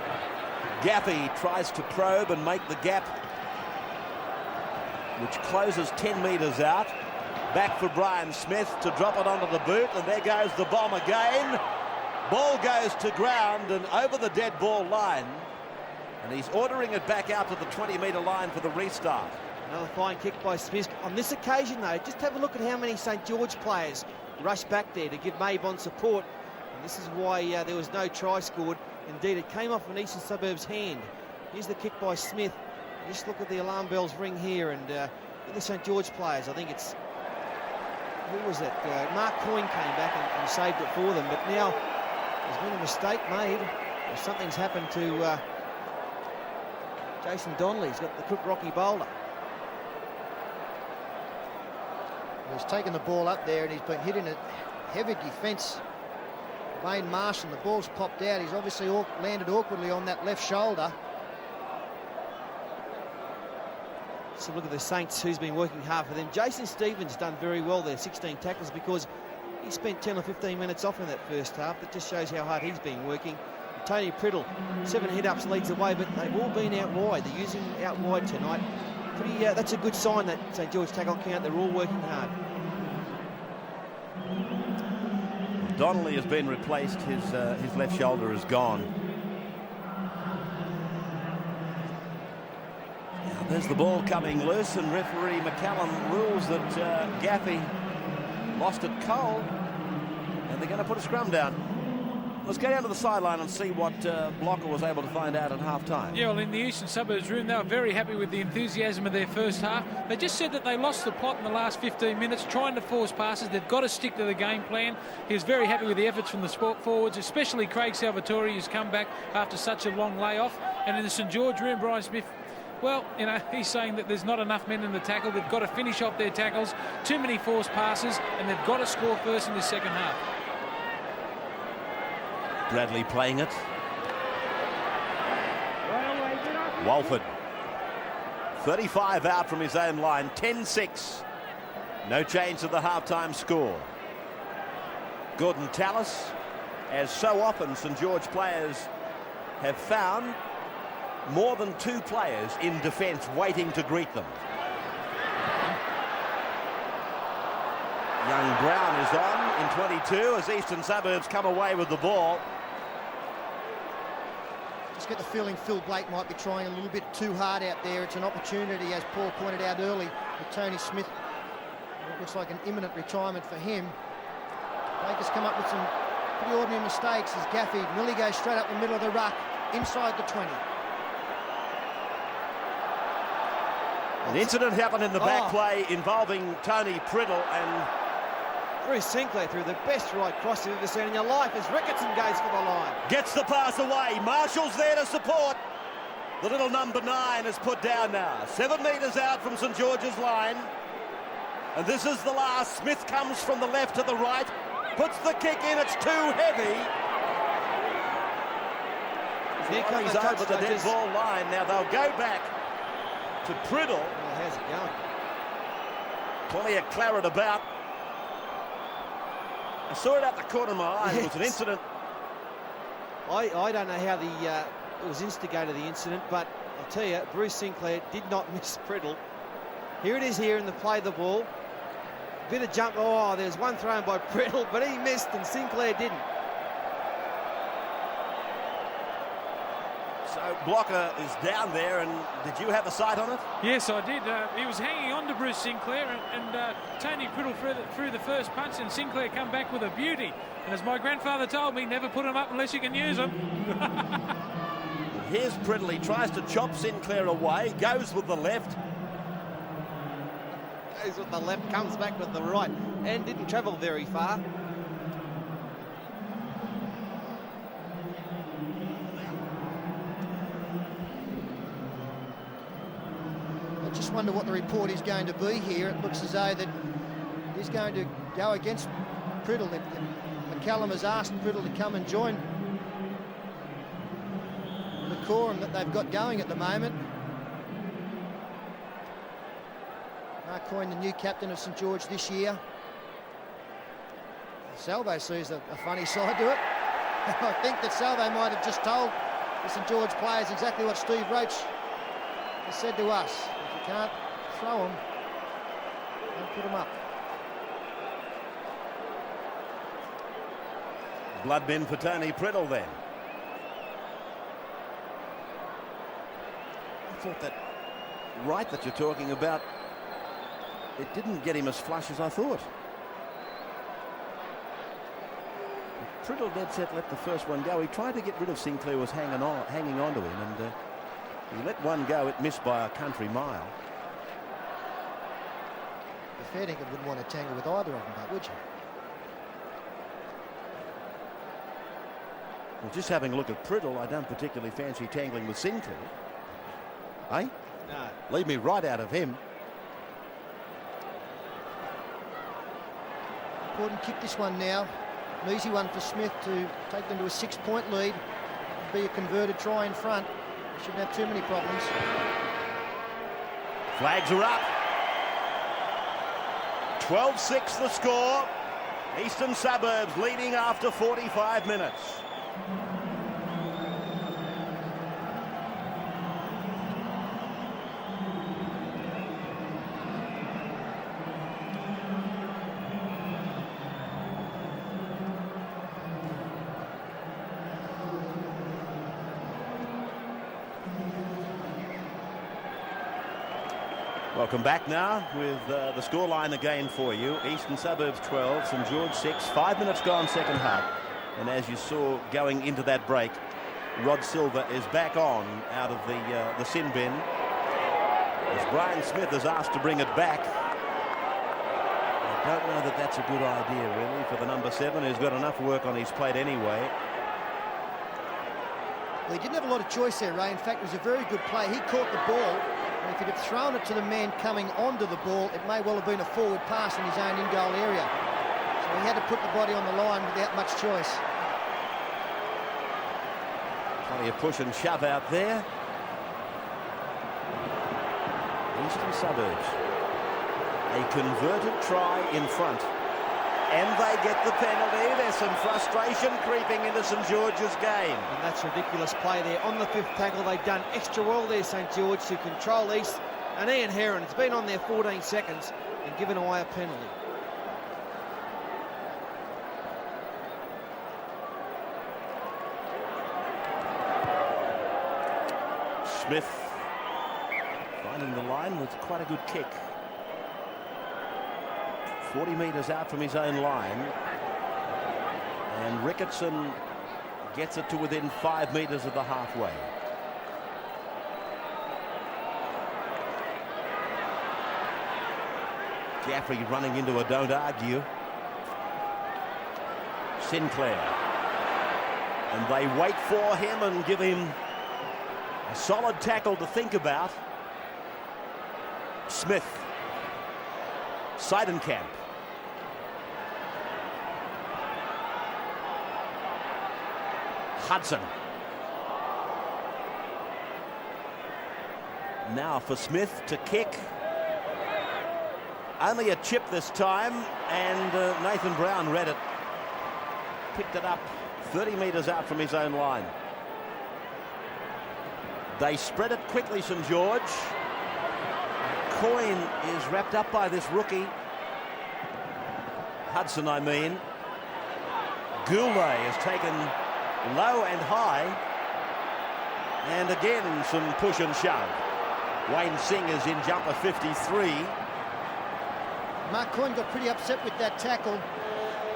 Gaffey tries to probe and make the gap, which closes 10 metres out. Back for Brian Smith to drop it onto the boot, and there goes the bomb again. Ball goes to ground and over the dead ball line, and he's ordering it back out to the 20-metre line for the restart. Another fine kick by Smith. On this occasion, though, just have a look at how many St George players rushed back there to give Maybon support, and this is why there was no try scored. Indeed, it came off an Eastern Suburbs hand. Here's the kick by Smith. Just look at the alarm bells ring here, and the St George players, I think it's, who was it? Mark Coyne came back and saved it for them, but now there's been a mistake made, or something's happened to Jason Donnelly. He's got the Cook Rocky Boulder. He's taken the ball up there and he's been hitting a heavy defence. Wayne Marshall, the ball's popped out. He's obviously landed awkwardly on that left shoulder. So look at the Saints, who's been working hard for them. Jason Stevens done very well there, 16 tackles, because he spent 10 or 15 minutes off in that first half. That just shows how hard he's been working. Tony Priddle, 7 hit-ups leads the way, but they've all been out wide. They're using them out wide tonight. That's a good sign, that St George tackle count. They're all working hard. Donnelly has been replaced. His left shoulder is gone. Now, there's the ball coming loose, and referee McCallum rules that Gaffey lost at Cole, and they're going to put a scrum down. Let's go down to the sideline and see what Blocker was able to find out at half-time. Yeah, well, in the Eastern Suburbs room, they were very happy with the enthusiasm of their first half. They just said that they lost the plot in the last 15 minutes, trying to force passes. They've got to stick to the game plan. He was very happy with the efforts from the sport forwards, especially Craig Salvatore, who's come back after such a long layoff. And in the St George room, Brian Smith, well, you know, he's saying that there's not enough men in the tackle. They've got to finish off their tackles, too many forced passes, and they've got to score first in the second half. Bradley playing it. Walford. 35 out from his own line. 10-6. No change to the half-time score. Gordon Tallis, as so often St George players have found, more than 2 players in defence waiting to greet them. Young Brown is on in 22 as Eastern Suburbs come away with the ball. Just get the feeling Phil Blake might be trying a little bit too hard out there. It's an opportunity, as Paul pointed out early, with Tony Smith. It looks like an imminent retirement for him. Blake has come up with some pretty ordinary mistakes as Gaffey nearly goes straight up the middle of the ruck, inside the 20. An incident happened in the back play involving Tony Priddle, and Bruce Sinclair threw the best right cross you've ever seen in your life as Ricketson goes for the line. gets the pass away. Marshall's there to support. The little number 9 is put down now. 7 metres out from St George's line. And this is the last. Smith comes from the left to the right. Puts the kick in. It's too heavy. Here comes He's over the dead ball line. Now they'll go back to Priddle. Oh, how's it going? Plenty of claret about. I saw it out the corner of my eye. It was an incident. I don't know how it was instigated, the incident, but I'll tell you, Bruce Sinclair did not miss Priddle. Here it is here in the play of the ball. Bit of jump. Oh, there's one thrown by Priddle, but he missed and Sinclair didn't. So Blocker is down there, and did you have a sight on it? Yes, I did. He was hanging on to Bruce Sinclair, and Tony Priddle threw the first punch, and Sinclair come back with a beauty. And as my grandfather told me, never put them up unless you can use them. Here's Priddle. He tries to chop Sinclair away, goes with the left. Goes with the left, comes back with the right, and didn't travel very far. I just wonder what the report is going to be here. It looks as though that he's going to go against Priddle. McCallum has asked Priddle to come and join the quorum that they've got going at the moment. Mark Coyne, the new captain of St George this year. Salvo sees a funny side to it. I think that Salvo might have just told the St George players exactly what Steve Roach has said to us. If you can't throw them, don't put them up. Blood bin for Tony Priddle then. I thought that right that you're talking about, it didn't get him as flush as I thought. Priddle dead set let the first one go. He tried to get rid of Sinclair, was hanging on to him, and He let one go, it missed by a country mile. The fair dinkum wouldn't want to tangle with either of them, but would you? Well, just having a look at Priddle, I don't particularly fancy tangling with Sinclair. Eh? No. Leave me right out of him. Important kick this one now. An easy one for Smith to take them to a 6-point lead. Be a converted try in front. Shouldn't have too many problems. Flags are up. 12-6 the score. Eastern Suburbs leading after 45 minutes. Welcome back now with the scoreline again for you. Eastern Suburbs 12, St George 6, 5 minutes gone second half. And as you saw going into that break, Rod Silver is back on out of the sin bin. As Brian Smith is asked to bring it back. I don't know that that's a good idea really for the number 7 who's got enough work on his plate anyway. Well, he didn't have a lot of choice there, Ray. In fact, it was a very good play. He caught the ball. And if he'd have thrown it to the man coming onto the ball, it may well have been a forward pass in his own in-goal area. So he had to put the body on the line without much choice. Plenty of push and shove out there. Eastern Suburbs. A converted try in front. And they get the penalty. There's some frustration creeping into St George's game. And that's a ridiculous play there. On the 5th tackle, they've done extra well there, St George, to control East. And Ian Heron has been on there 14 seconds and given away a penalty. Smith finding the line with quite a good kick. 40 metres out from his own line. And Ricketson gets it to within 5 metres of the halfway. Gaffrey running into a don't argue. Sinclair. And they wait for him and give him a solid tackle to think about. Smith. Seidenkamp. Hudson. Now for Smith to kick. Only a chip this time, and Nathan Brown read it. Picked it up 30 metres out from his own line. They spread it quickly, St George. Coyne is wrapped up by this rookie. Hudson, I mean. Goulet is taken low and high. And again, some push and shove. Wayne Singh is in jumper 53. Mark Coyne got pretty upset with that tackle.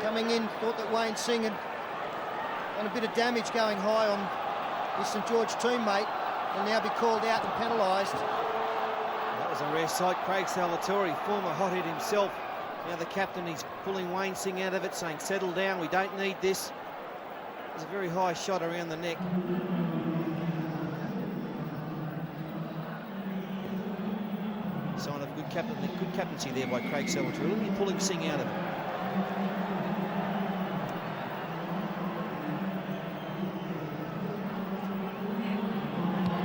Coming in, thought that Wayne Singh had done a bit of damage going high on his St George teammate. Will now be called out and penalised. That was a rare sight. Craig Salvatore, former hothead himself. Now the captain, he's pulling Wayne Singh out of it, saying, settle down, we don't need this. There's a very high shot around the neck. Sign of good captaincy there by Craig Salvatore. Look at him pulling Singh out of it.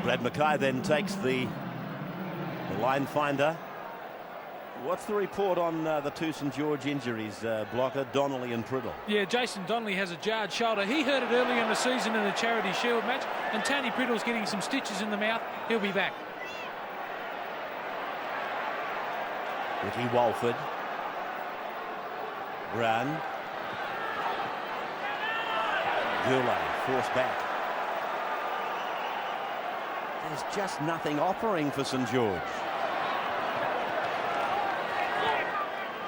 Brad Mackay then takes the line finder. What's the report on the two St George injuries, Blocker, Donnelly and Priddle? Yeah, Jason Donnelly has a jarred shoulder. He hurt it early in the season in the Charity Shield match, and Tony Priddle's getting some stitches in the mouth. He'll be back. Ricky Walford. Brown. Goulet forced back. There's just nothing offering for St George.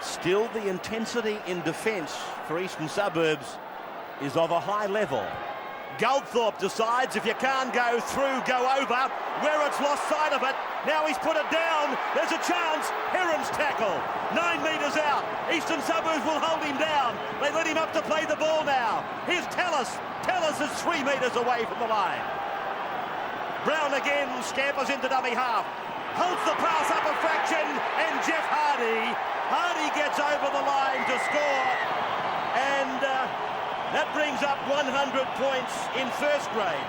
Still, the intensity in defence for Eastern Suburbs is of a high level. Goldthorpe decides if you can't go through, go over. Werrett's lost sight of it. Now he's put it down. There's a chance. Heron's tackle. 9 metres out. Eastern Suburbs will hold him down. They let him up to play the ball now. Here's Tallis. Tallis is 3 metres away from the line. Brown again scampers into dummy half. Holds the pass up a fraction, and Jeff Hardy. Hardy gets over the line to score. And that brings up 100 points in first grade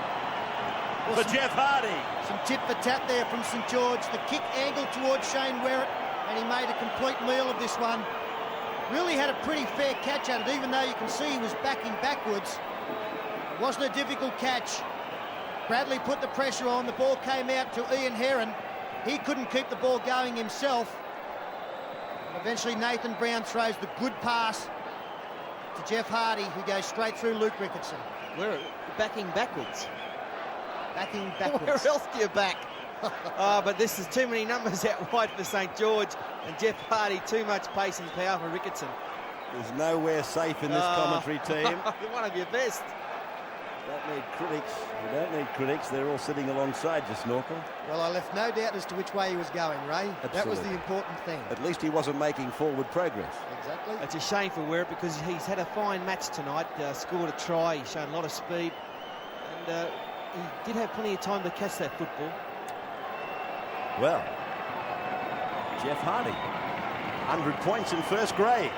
for Jeff Hardy. Some tit for tat there from St George. The kick angled towards Shane Werrett, and he made a complete meal of this one. Really had a pretty fair catch at it, even though you can see he was backing backwards. It wasn't a difficult catch. Bradley put the pressure on. The ball came out to Ian Heron. He couldn't keep the ball going himself. And eventually Nathan Brown throws the good pass to Jeff Hardy, who goes straight through Luke Ricketson. We're backing backwards. Backing backwards. Where else do you back? But this is too many numbers out wide for St George, and Jeff Hardy, too much pace and power for Ricketson. There's nowhere safe in this commentary team. You're one of your best. Don't need critics. You don't need critics. They're all sitting alongside you, Snorkel. Well, I left no doubt as to which way he was going, Ray. Absolutely. That was the important thing. At least he wasn't making forward progress. Exactly. It's a shame for Werrett because he's had a fine match tonight. Scored a try. He's shown a lot of speed. And he did have plenty of time to catch that football. Well, Jeff Hardy, 100 points in first grade.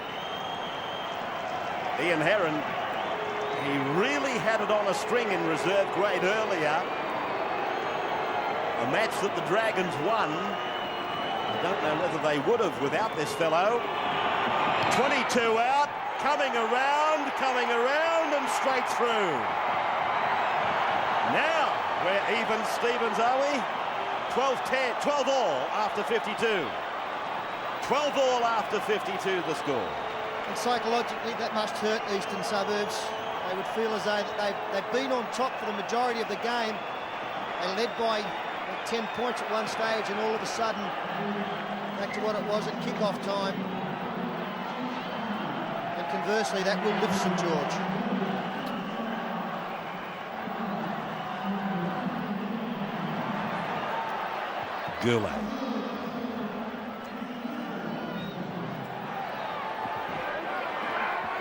Ian Heron, he really had it on a string in reserve grade earlier. A match that the Dragons won. I don't know whether they would have without this fellow. 22 out, coming around, and straight through. Now, we're even Stevens, are we? 12-10, 12 all after 52. 12 all after 52, the score. And psychologically, that must hurt Eastern Suburbs. They would feel as though they've been on top for the majority of the game. They led by 10 points at one stage, and all of a sudden, back to what it was at kick-off time. And conversely, that will lift St George. Goulet.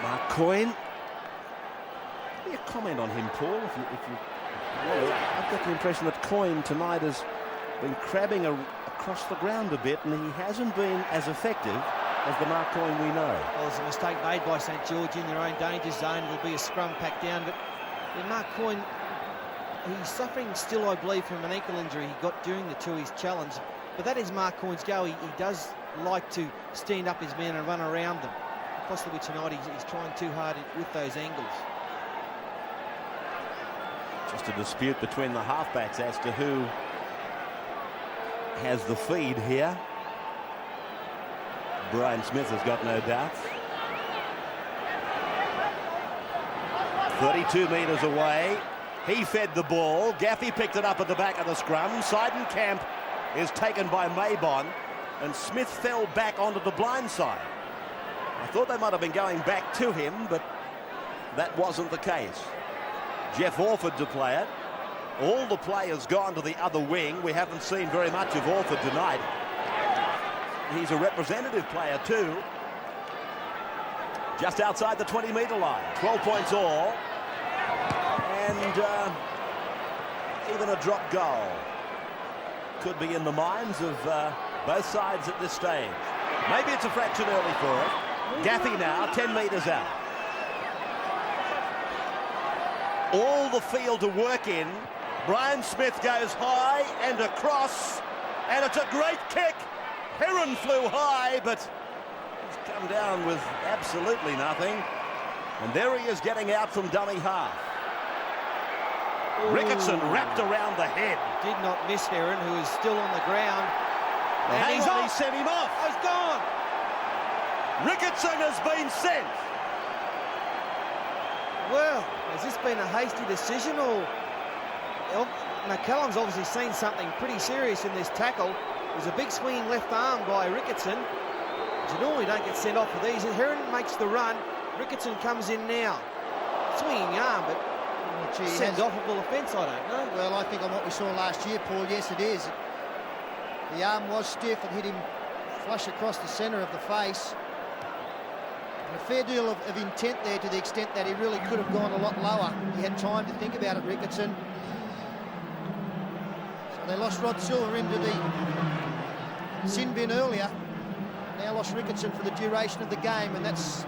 Mark Coyne. Maybe a comment on him, Paul, if you well, I've got the impression that Coyne tonight has been crabbing across the ground a bit, and he hasn't been as effective as the Mark Coyne we know. Well, there's a mistake made by St George in their own danger zone. It'll be a scrum packed down, but Mark Coyne, he's suffering still, I believe, from an ankle injury he got during the Tui's challenge. But that is Mark Coyne's go. He does like to stand up his men and run around them. Possibly tonight he's trying too hard with those angles. Just a dispute between the halfbacks as to who has the feed here. Brian Smith has got no doubts. 32 metres away. He fed the ball. Gaffey picked it up at the back of the scrum. Seidenkamp is taken by Maybon, and Smith fell back onto the blind side. I thought they might have been going back to him, but that wasn't the case. Jeff Orford to play it. All the players gone to the other wing. We haven't seen very much of Orford tonight. He's a representative player too. Just outside the 20-metre line. 12 points all. And even a drop goal could be in the minds of both sides at this stage. Maybe it's a fraction early for it. Gaffey now, 10 metres out. All the field to work in. Brian Smith goes high and across, and it's a great kick. Heron flew high, but he's come down with absolutely nothing. And there he is getting out from dummy half. Ricketson wrapped around the head. Did not miss Heron, who is still on the ground. And he's he off. sent him off. Oh, he's gone. Ricketson has been sent. Well, has this been a hasty decision, or McCallum's obviously seen something pretty serious in this tackle. There's a big swinging left arm by Ricketson. You normally don't get sent off for these. Heron makes the run. Ricketson comes in now. Swinging arm, but Oh, gee, Send offable offence, I don't know. Well, I think on what we saw last year, Paul, yes, it is. The arm was stiff. It hit him flush across the centre of the face. And a fair deal of intent there, to the extent that he really could have gone a lot lower. He had time to think about it, Ricketson. So they lost Rod Silver into the sin bin earlier. Now lost Ricketson for the duration of the game, and that's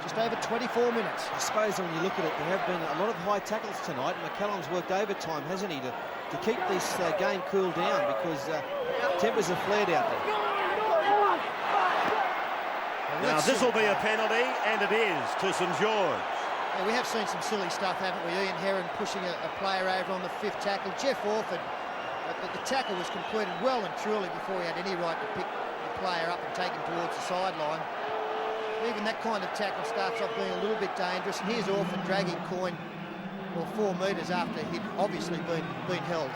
just over 24 minutes. I suppose when you look at it, there have been a lot of high tackles tonight. McCallum's worked overtime, hasn't he, to keep this game cooled down, because tempers have flared out there. Now this will be a penalty, and it is to St George. Yeah, we have seen some silly stuff, haven't we? Ian Heron pushing a player over on the 5th tackle. Jeff Orford, the tackle was completed well and truly before he had any right to pick the player up and take him towards the sideline. Even that kind of tackle starts off being a little bit dangerous, and here's Orford dragging Coyne 4 metres after he'd obviously been held.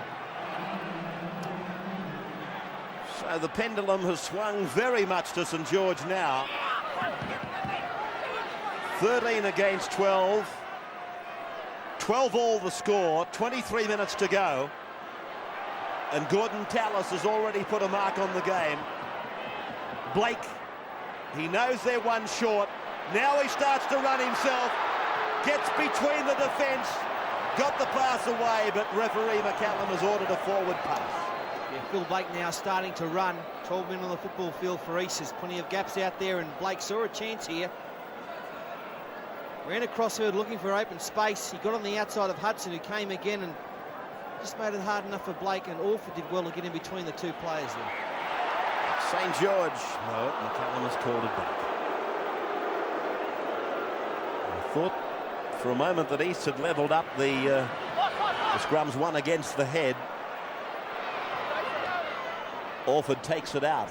So the pendulum has swung very much to St George now. 13 against 12. 12 all the score, 23 minutes to go. And Gordon Tallis has already put a mark on the game. Blake, he knows they're one short. Now he starts to run himself. Gets between the defence. Got the pass away, but referee McCallum has ordered a forward pass. Yeah, Phil Blake now starting to run. 12 men on the football field for East. There's plenty of gaps out there, and Blake saw a chance here. Ran across her looking for open space. He got on the outside of Hudson, who came again and just made it hard enough for Blake, and Orford did well to get in between the two players there. St George, no, McCallum has called it back. I thought for a moment that East had levelled up the scrums one against the head. Orford takes it out.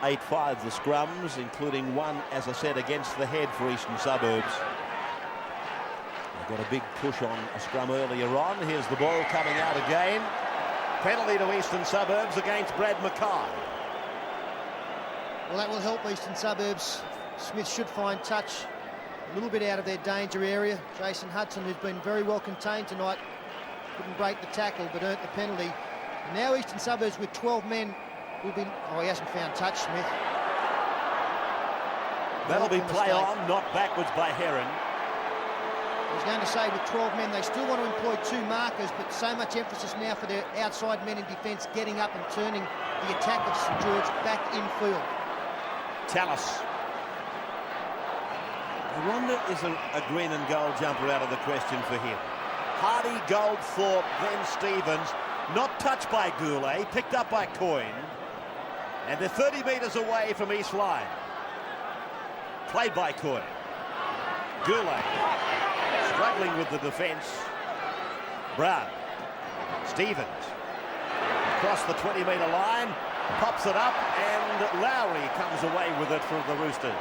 8-5 the scrums, including one, as I said, against the head for Eastern Suburbs. They've got a big push on a scrum earlier on. Here's the ball coming out again. Penalty to Eastern Suburbs against Brad Mackay. Well, that will help Eastern Suburbs. Smith should find touch a little bit out of their danger area. Jason Hudson, who's been very well contained tonight, couldn't break the tackle but earned the penalty. And now Eastern Suburbs with 12 men will be... Oh, he hasn't found touch, Smith. That'll be play on, knocked backwards by Heron. I was going to say, with 12 men, they still want to employ 2 markers, but so much emphasis now for their outside men in defence getting up and turning the attack of St George back infield. Tallis. I wonder, is a green and gold jumper out of the question for him? Hardy, Goldthorpe, then Stevens. Not touched by Goulet, picked up by Coyne. And they're 30 metres away from East line. Played by Coyne. Goulet struggling with the defence. Brown. Stevens. Across the 20-metre line. Pops it up, and Lowry comes away with it for the Roosters.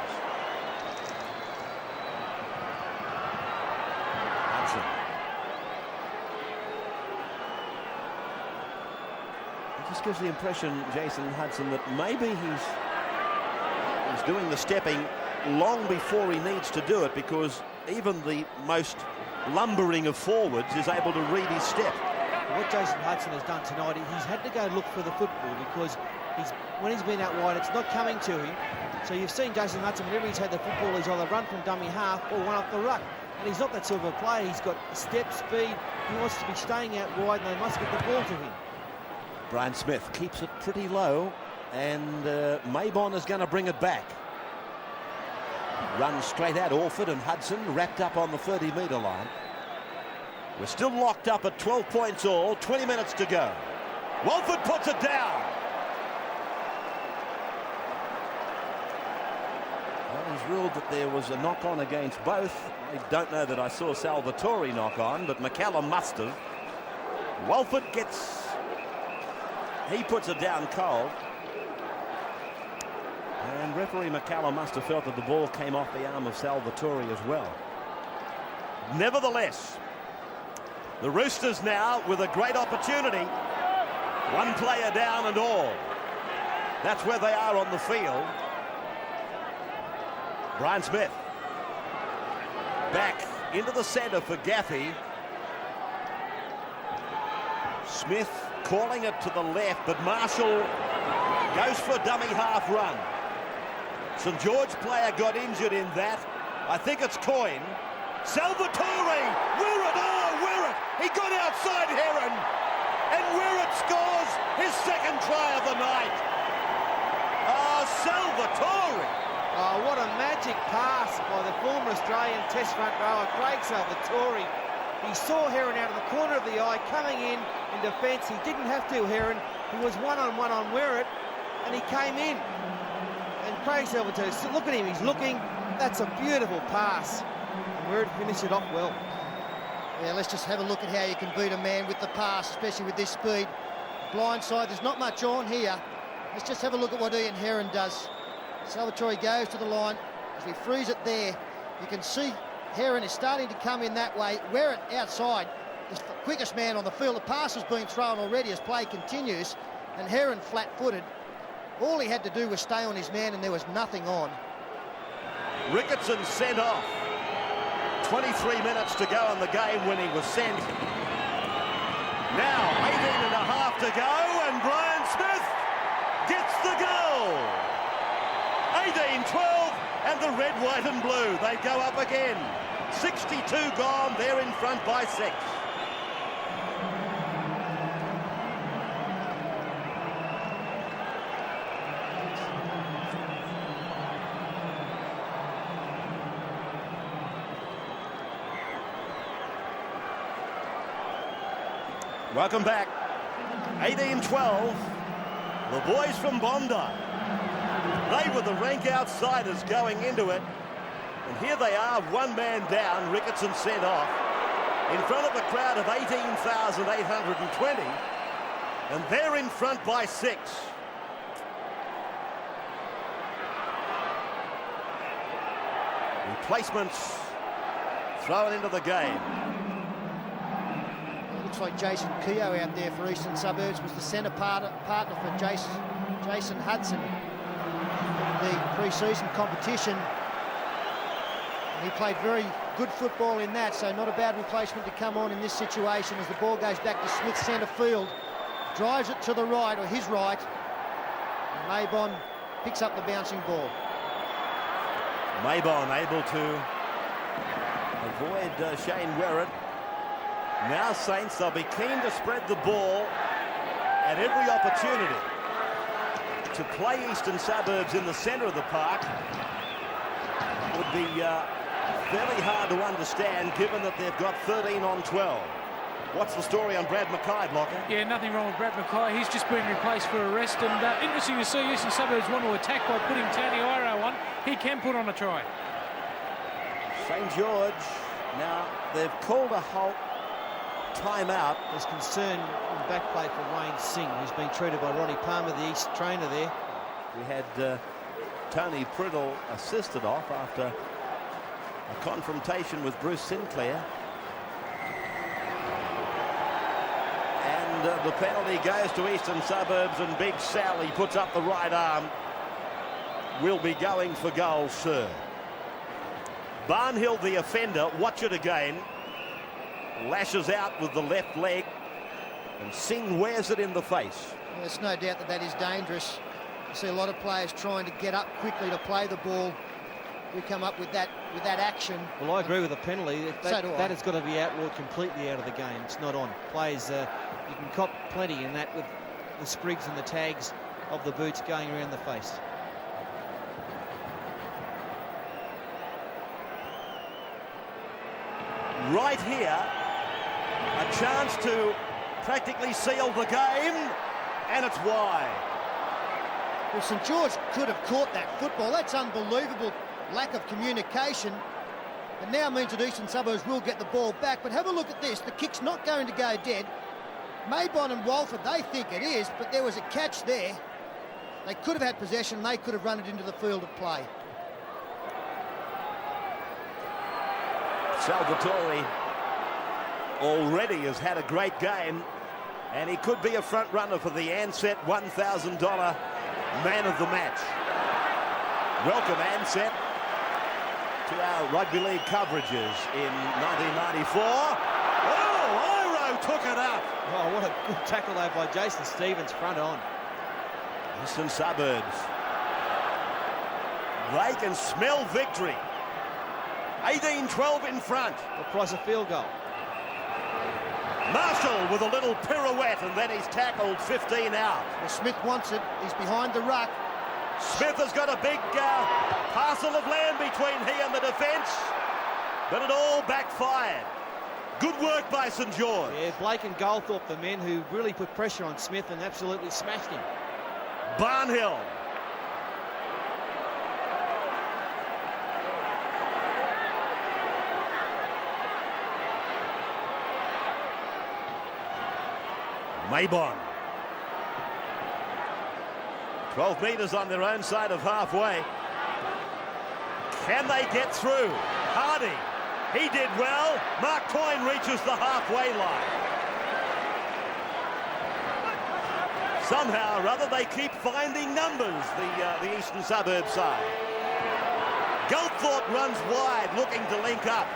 Hudson. It just gives the impression, Jason Hudson, that maybe he's doing the stepping long before he needs to do it, because even the most lumbering of forwards is able to read his step. What Jason Hudson has done tonight, he's had to go look for the football, because when he's been out wide, it's not coming to him. So you've seen Jason Hudson, whenever he's had the football, he's either run from dummy half or one off the ruck. And he's not that sort of a player. He's got step, speed. He wants to be staying out wide, and they must get the ball to him. Brian Smith keeps it pretty low, and Maybon is going to bring it back. Runs straight out. Orford and Hudson wrapped up on the 30-metre line. We're still locked up at 12 points all, 20 minutes to go. Walford puts it down. Well, he's ruled that there was a knock-on against both. I don't know that I saw Salvatore knock on, but McCallum must have. Walford he puts it down cold. And referee McCallum must have felt that the ball came off the arm of Salvatore as well. Nevertheless, the Roosters now with a great opportunity. One player down and all. That's where they are on the field. Brian Smith. Back into the centre for Gaffey. Smith calling it to the left, but Marshall goes for a dummy half run. St George player got injured in that. I think it's Coyne. Salvatore, Wirrett, Wirrett. He got outside Heron, and Wirrett scores his second try of the night. Salvatore. Oh, what a magic pass by the former Australian Test front rower, Craig Salvatore. He saw Heron out of the corner of the eye, coming in defence. He didn't have to, Heron. He was one-on-one on Wirrett, and he came in. And Craig Salvatore, look at him, he's looking. That's a beautiful pass. And Wirrett finished it off well. Yeah, let's just have a look at how you can beat a man with the pass, especially with this speed. Blindside, there's not much on here. Let's just have a look at what Ian Heron does. Salvatore goes to the line. As we freeze it there, you can see Heron is starting to come in that way. Wirrett outside, the quickest man on the field. The pass is being thrown already as play continues, and Heron flat-footed. All he had to do was stay on his man, and there was nothing on. Ricketson sent off. 23 minutes to go in the game when he was sent. Now 18 and a half to go, and Brian Smith gets the goal. 18-12, and the red, white and blue, they go up again. 62 gone, they're in front by 6. Welcome back. 18-12. The boys from Bondi. They were the rank outsiders going into it. And here they are, one man down, Ricketson sent off. In front of a crowd of 18,820. And they're in front by 6. Replacements thrown into the game. Looks like Jason Keogh out there for Eastern Suburbs was the centre partner for Jason Hudson in the pre-season competition. And he played very good football in that, so not a bad replacement to come on in this situation as the ball goes back to Smith centre field. Drives it to the right, or his right. And Maybon picks up the bouncing ball. Maybon able to avoid Shane Wirrett. Now Saints, they'll be keen to spread the ball at every opportunity. To play Eastern Suburbs in the centre of the park would be fairly hard to understand, given that they've got 13 on 12. What's the story on Brad Mackay, Blocker? Yeah, nothing wrong with Brad Mackay. He's just been replaced for a rest. And interesting to see Eastern Suburbs want to attack by putting Tony Iro on. He can put on a try. St George, now they've called a halt. Timeout. There's concern in the back play for Wayne Singh, who's been treated by Ronnie Palmer, the East trainer there. We had Tony Priddle assisted off after a confrontation with Bruce Sinclair. And the penalty goes to Eastern Suburbs, and Big Sally puts up the right arm. Will be going for goal, sir. Barnhill, the offender, watch it again. Lashes out with the left leg, and Singh wears it in the face. There's no doubt that that is dangerous. You see a lot of players trying to get up quickly to play the ball. We come up with that action. Well, I agree with the penalty. So do I. That has got to be outlawed completely out of the game. It's not on. Players, you can cop plenty in that with the sprigs and the tags of the boots going around the face. Right here, a chance to practically seal the game, and it's wide. Well, St George could have caught that football. That's unbelievable lack of communication. And now means that Eastern Suburbs will get the ball back. But have a look at this. The kick's not going to go dead. Maybon and Walford, they think it is, but there was a catch there. They could have had possession. They could have run it into the field of play. Salvatore already has had a great game, and he could be a front runner for the Ansett $1,000 man of the match. Welcome, Ansett. to our rugby league coverages in 1994. Oh, Iro took it up. Oh, what a good tackle though by Jason Stevens, front on. Eastern Suburbs. They can smell victory. 18-12 in front. The price of field goal. Marshall with a little pirouette, and then he's tackled 15 out. Well, Smith wants it. He's behind the ruck. Smith has got a big parcel of land between he and the defence, but it all backfired. Good work by St George. Yeah, Blake and Goldthorpe, the men who really put pressure on Smith and absolutely smashed him. Barnhill. Maybon. 12 metres on their own side of halfway. Can they get through? Hardy. He did well. Mark Coyne reaches the halfway line. Somehow or other, they keep finding numbers, the Eastern Suburbs side. Goldthorpe runs wide, looking to link up.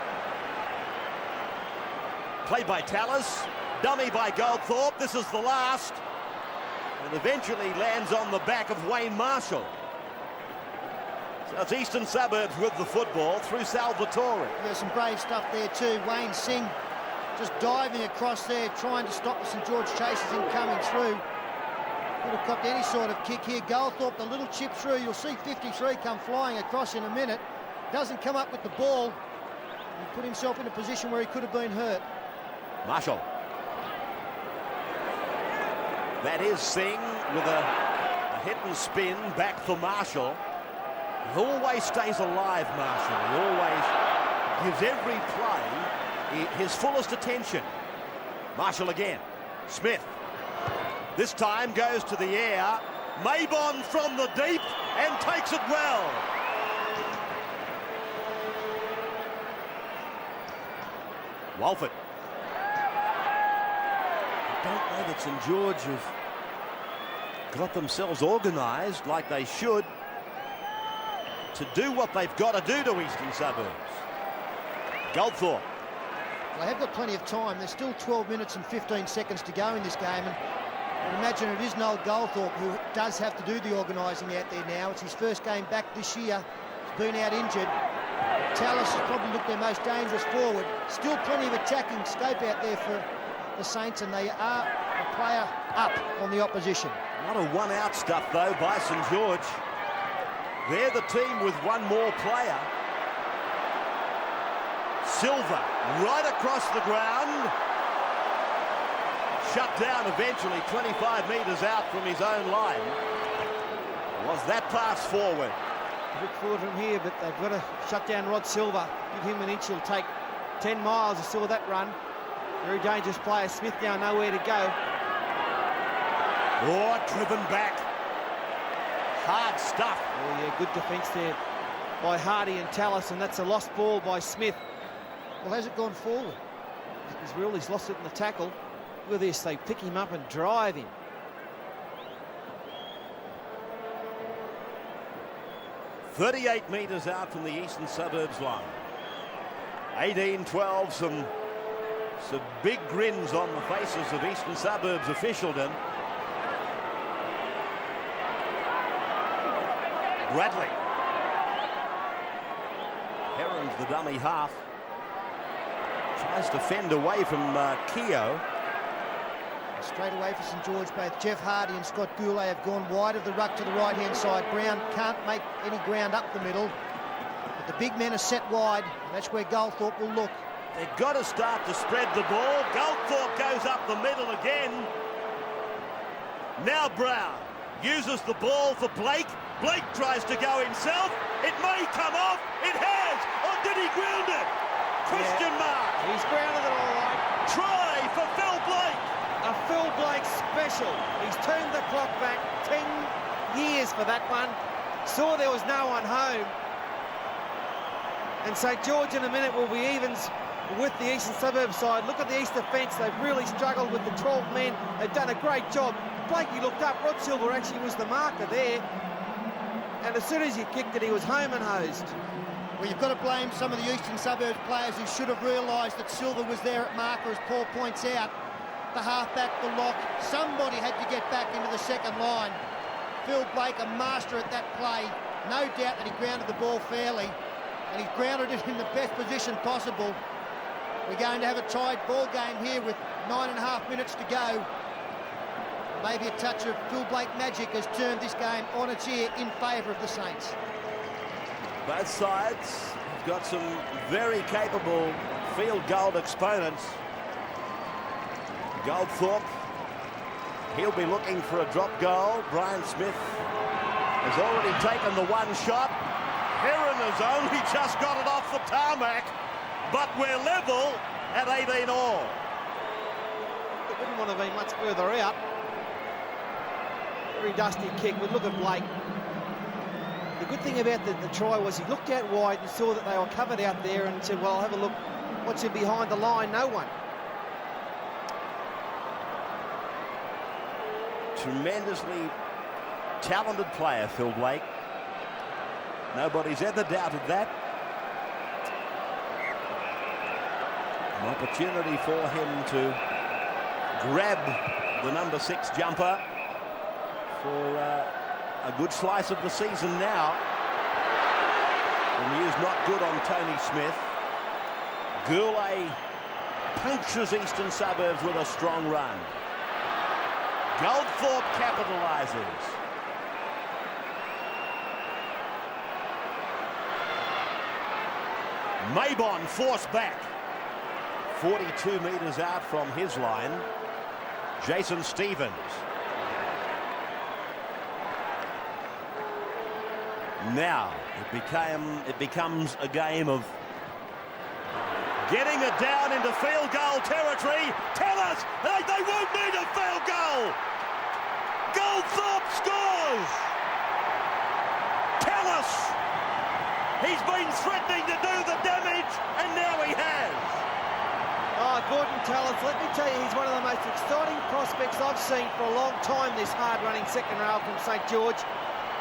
Played by Tallis. Dummy by Goldthorpe. This is the last. And eventually lands on the back of Wayne Marshall. So it's Eastern Suburbs with the football through Salvatore. There's some brave stuff there too. Wayne Singh just diving across there, trying to stop the St George chasers in coming through. Could have copped any sort of kick here. Goldthorpe, the little chip through. You'll see 53 come flying across in a minute. Doesn't come up with the ball. He put himself in a position where he could have been hurt. Marshall. That is Singh with a hit and spin back for Marshall. He always stays alive, Marshall. He always gives every play his fullest attention. Marshall again. Smith. This time goes to the air. Maybon from the deep and takes it well. Walford. I don't know that St George have got themselves organised like they should to do what they've got to do to Eastern Suburbs. Goldthorpe. They have got plenty of time. There's still 12 minutes and 15 seconds to go in this game. And I imagine it is Noel Goldthorpe who does have to do the organising out there now. It's his first game back this year. He's been out injured. Tallis has probably looked their most dangerous forward. Still plenty of attacking scope out there for the Saints, and they are a player up on the opposition. A lot of one-out stuff, though, by St George. They're the team with one more player. Silva right across the ground. Shut down eventually 25 metres out from his own line. Was that pass forward? Look forward from here, but they've got to shut down Rod Silva. Give him an inch, he'll take 10 miles. I saw that run. Very dangerous player. Smith now nowhere to go. Oh, driven back. Hard stuff. Oh, yeah, good defence there by Hardy and Tallis, and that's a lost ball by Smith. Well, has it gone forward? He's lost it in the tackle. Look at this, they pick him up and drive him. .38 metres out from the Eastern Suburbs line. 18-12, some big grins on the faces of Eastern Suburbs officialdom. Bradley. Heron's the dummy half. Tries to fend away from Keogh. Straight away for St George, both Jeff Hardy and Scott Goulet have gone wide of the ruck to the right-hand side. Brown can't make any ground up the middle. But the big men are set wide. That's where Goldthorpe will look. They've got to start to spread the ball. Goldthorpe goes up the middle again. Now Brown uses the ball for Blake. Blake tries to go himself. It may come off. It has. Or did he ground it? Question mark. He's grounded it all right. Try for Phil Blake. A Phil Blake special. He's turned the clock back 10 years for that one. Saw there was no one home. And St George in a minute will be evens with the Eastern Suburbs side. Look at the East defence. They've really struggled with the 12 men. They've done a great job. Blakey looked up. Rod Silver actually was the marker there. And as soon as he kicked it, he was home and hosed. Well, you've got to blame some of the Eastern Suburbs players who should have realised that Silva was there at marker, as Paul points out. The half-back, the lock. Somebody had to get back into the second line. Phil Blake, a master at that play. No doubt that he grounded the ball fairly, and he grounded it in the best position possible. We're going to have a tied ball game here with 9.5 minutes to go. Maybe a touch of Phil Blake magic has turned this game on its ear in favour of the Saints. Both sides have got some very capable field goal exponents. Goldthorpe, he'll be looking for a drop goal. Brian Smith has already taken the one shot. Heron has only just got it off the tarmac, but we're level at 18 all. It wouldn't want to be much further out. Very dusty kick, but look at Blake. The good thing about the try was he looked out wide and saw that they were covered out there and said, well, I'll have a look. What's in behind the line? No one. Tremendously talented player, Phil Blake. Nobody's ever doubted that. An opportunity for him to grab the number 6 jumper for a good slice of the season now. The news not good on Tony Smith. Goulet punctures Eastern Suburbs with a strong run. Goldthorpe capitalises. Maybon forced back. 42 metres out from his line. Jason Stevens. Now it becomes a game of getting it down into field goal territory. Tell us they won't need a field goal. Goldthorpe scores. Tell us he's been threatening to do the damage, and now he has. Oh, Gordon Tallis, let me tell you, he's one of the most exciting prospects I've seen for a long time, this hard-running second row from St George.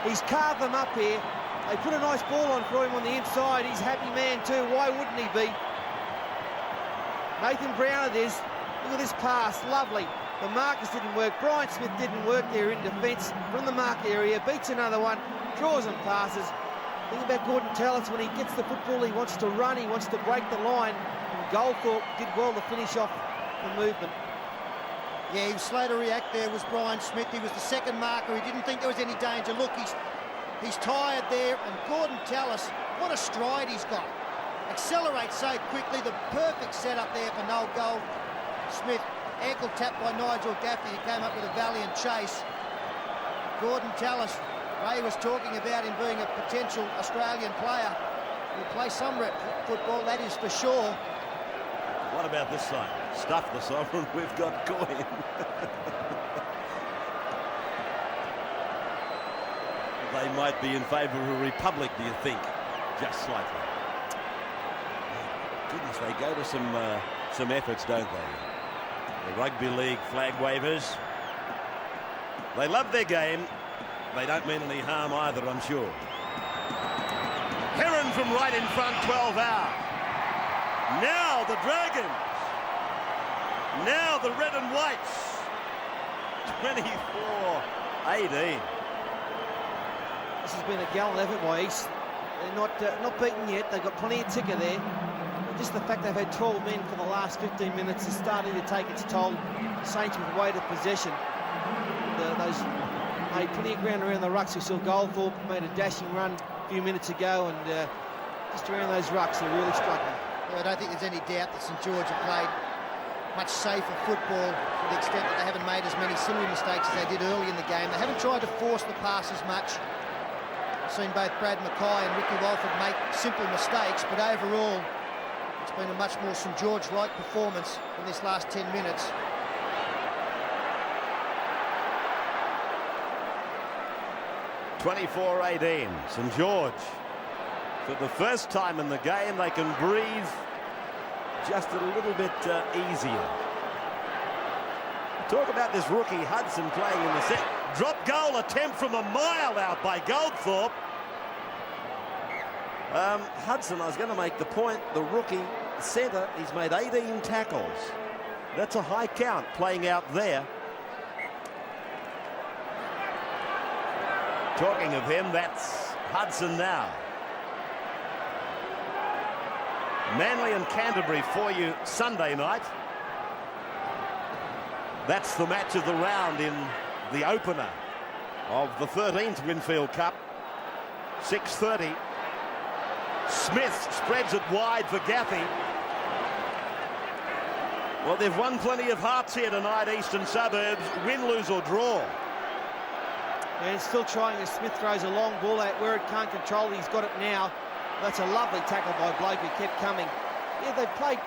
He's carved them up here. They put a nice ball on for him on the inside. He's a happy man too. Why wouldn't he be? Nathan Brown it is. Look at this pass. Lovely. The markers didn't work. Brian Smith didn't work there in defence from the mark area. Beats another one. Draws and passes. The thing about Gordon Tallis, when he gets the football, he wants to run. He wants to break the line. And Goldthorpe did well to finish off the movement. Yeah, he was slow to react there, was Brian Smith. He was the second marker. He didn't think there was any danger. Look, he's tired there. And Gordon Tallis, what a stride he's got. Accelerates so quickly. The perfect setup there for Noel Goldsmith. Ankle tap by Nigel Gaffney, who came up with a valiant chase. Gordon Tallis, Ray was talking about him being a potential Australian player. He'll play some rep football, that is for sure. What about this side? Stuff the Sovereign, we've got Coyne. They might be in favour of a republic, do you think? Just slightly. Goodness, they go to some efforts, don't they? The rugby league flag wavers. They love their game. They don't mean any harm either, I'm sure. Heron from right in front, 12 out. Now the Dragons. Now the red and whites. 24-18. This has been a gallant effort by East. They're not beaten yet. They've got plenty of ticker there. Just the fact they've had 12 men for the last 15 minutes is starting to take its toll. Saints with weight of possession. Those made plenty of ground around the rucks. We saw Goldthorpe made a dashing run a few minutes ago, and just around those rucks, they're really struggling. Yeah, I don't think there's any doubt that St George have played much safer football to the extent that they haven't made as many similar mistakes as they did early in the game. They haven't tried to force the pass as much. I've seen both Brad Mackay and Ricky Walford make simple mistakes, but overall, it's been a much more St George-like performance in this last 10 minutes. (24-18) St George. For the first time in the game, they can breathe just a little bit easier. Talk about this rookie Hudson playing in the set. Drop goal attempt from a mile out by Goldthorpe. Hudson, I was going to make the point, the rookie centre, he's made 18 tackles. That's a high count playing out there. Talking of him, that's Hudson now. Manly and Canterbury for you Sunday night. That's the match of the round in the opener of the 13th Winfield Cup. 6:30. Smith spreads it wide for Gaffey. Well, they've won plenty of hearts here tonight, Eastern Suburbs. Win, lose or draw. And still trying as Smith throws a long ball out where it can't control it. He's got it now. That's a lovely tackle by Blake who kept coming. Yeah, they've played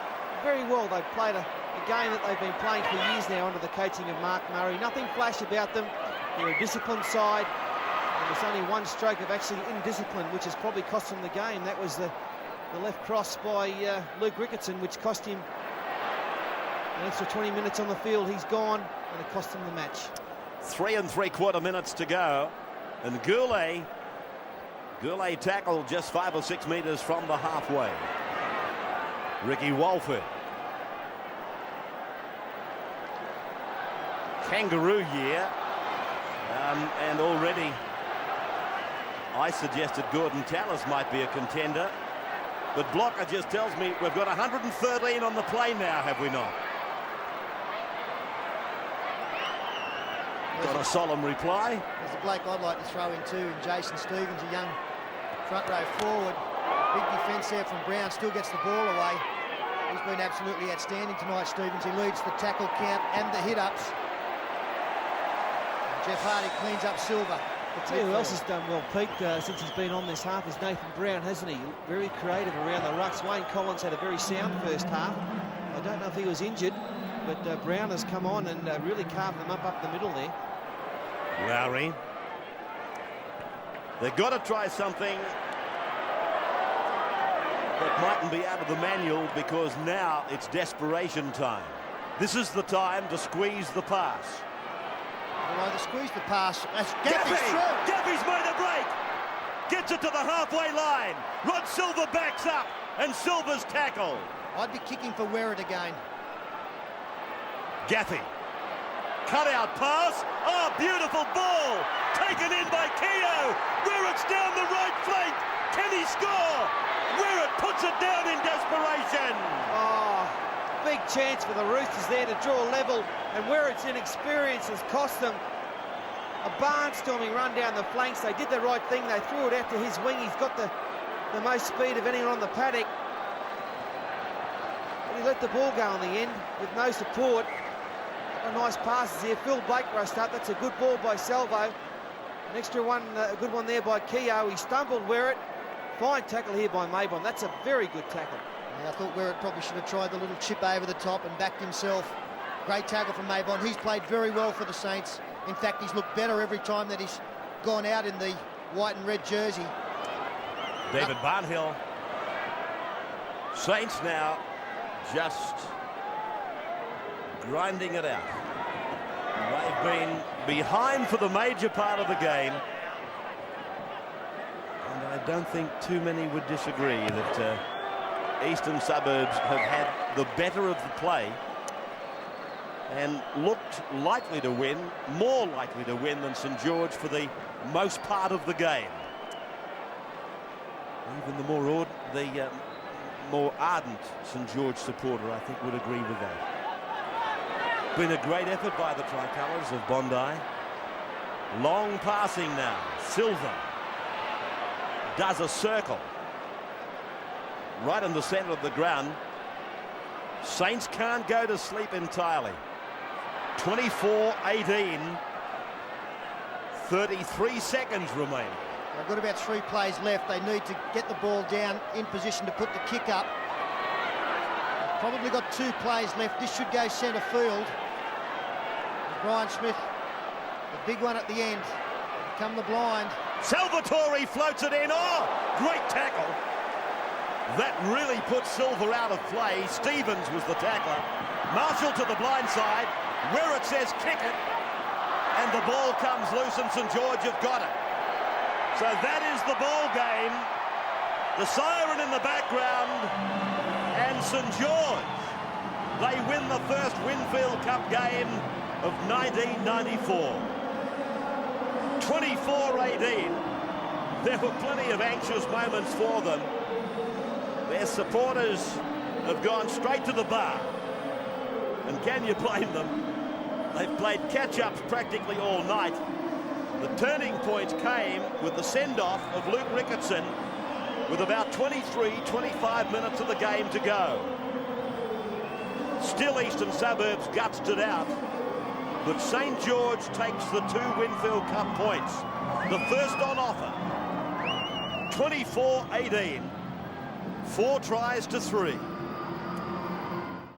very well. They've played a game that they've been playing for years now under the coaching of Mark Murray. Nothing flash about them. They're a disciplined side. And there's only one stroke of actually indiscipline, which has probably cost them the game. That was the left cross by Luke Ricketson, which cost him an extra 20 minutes on the field. He's gone, and it cost him the match. 3 3¾ minutes to go. And Goulet tackled just 5 or 6 metres from the halfway. Ricky Walford. Kangaroo year. And already I suggested Gordon Tallis might be a contender. But Blocker just tells me we've got 113 on the play now, have we not? Got a solemn reply. There's a bloke I'd like to throw in too, and Jason Stevens, a young front row forward. Big defence there from Brown, still gets the ball away. He's been absolutely outstanding tonight, Stevens. He leads the tackle count and the hit-ups. Jeff Hardy cleans up Silver. Tell you who else has done well, Pete, since he's been on this half is Nathan Brown, hasn't he? Very creative around the rucks. Wayne Collins had a very sound first half. I don't know if he was injured, but Brown has come on and really carved them up the middle there. Lowry. They've got to try something that mightn't be out of the manual, because now it's desperation time. This is the time to squeeze the pass. Well, to squeeze the pass. That's Gaffey's made a break. Gets it to the halfway line. Rod Silver backs up, and Silver's tackled. I'd be kicking for Werrett again. Gaffey. Cut out pass. Oh, beautiful ball. Taken in by Keogh. Werrett's down the right flank. Can he score? Werrett puts it down in desperation. Oh, big chance for the Roosters there to draw level, and Werrett's inexperience has cost them. A barnstorming run down the flanks. They did the right thing. They threw it out to his wing. He's got the most speed of anyone on the paddock. But he let the ball go on the end with no support. Nice passes here. Phil Blake rushed up. That's a good ball by Salvo. An extra one, a good one there by Keogh. He stumbled Werrett. Fine tackle here by Maybon. That's a very good tackle. Yeah, I thought Werrett probably should have tried the little chip over the top and backed himself. Great tackle from Maybon. He's played very well for the Saints. In fact, he's looked better every time that he's gone out in the white and red jersey. David Barnhill. Saints now just grinding it out. They've been behind for the major part of the game, and I don't think too many would disagree that Eastern Suburbs have had the better of the play and looked likely to win, more likely to win than St George for the most part of the game. Even the more ardent St George supporter, I think, would agree with that. Been a great effort by the Tricolours of Bondi. Long passing now. Silver does a circle right in the centre of the ground. Saints can't go to sleep entirely. 24-18. 33 seconds remaining. They've got about 3 plays left. They need to get the ball down in position to put the kick up. Probably got 2 plays left. This should go centre field. Brian Smith, the big one at the end. Come the blind. Salvatore floats it in. Oh, great tackle. That really puts Silver out of play. Stevens was the tackler. Marshall to the blind side. Werrett says kick it. And the ball comes loose, and St George have got it. So that is the ball game. The siren in the background, and St George, they win the first Winfield Cup game of 1994. 24-18. There were plenty of anxious moments for them. Their supporters have gone straight to the bar. And can you blame them? They've played catch-ups practically all night. The turning point came with the send-off of Luke Ricketson with about 25 minutes of the game to go. Still Eastern Suburbs gutsed it out, but St George takes the 2 Winfield Cup points. The first on offer. 24-18. 4 tries to 3.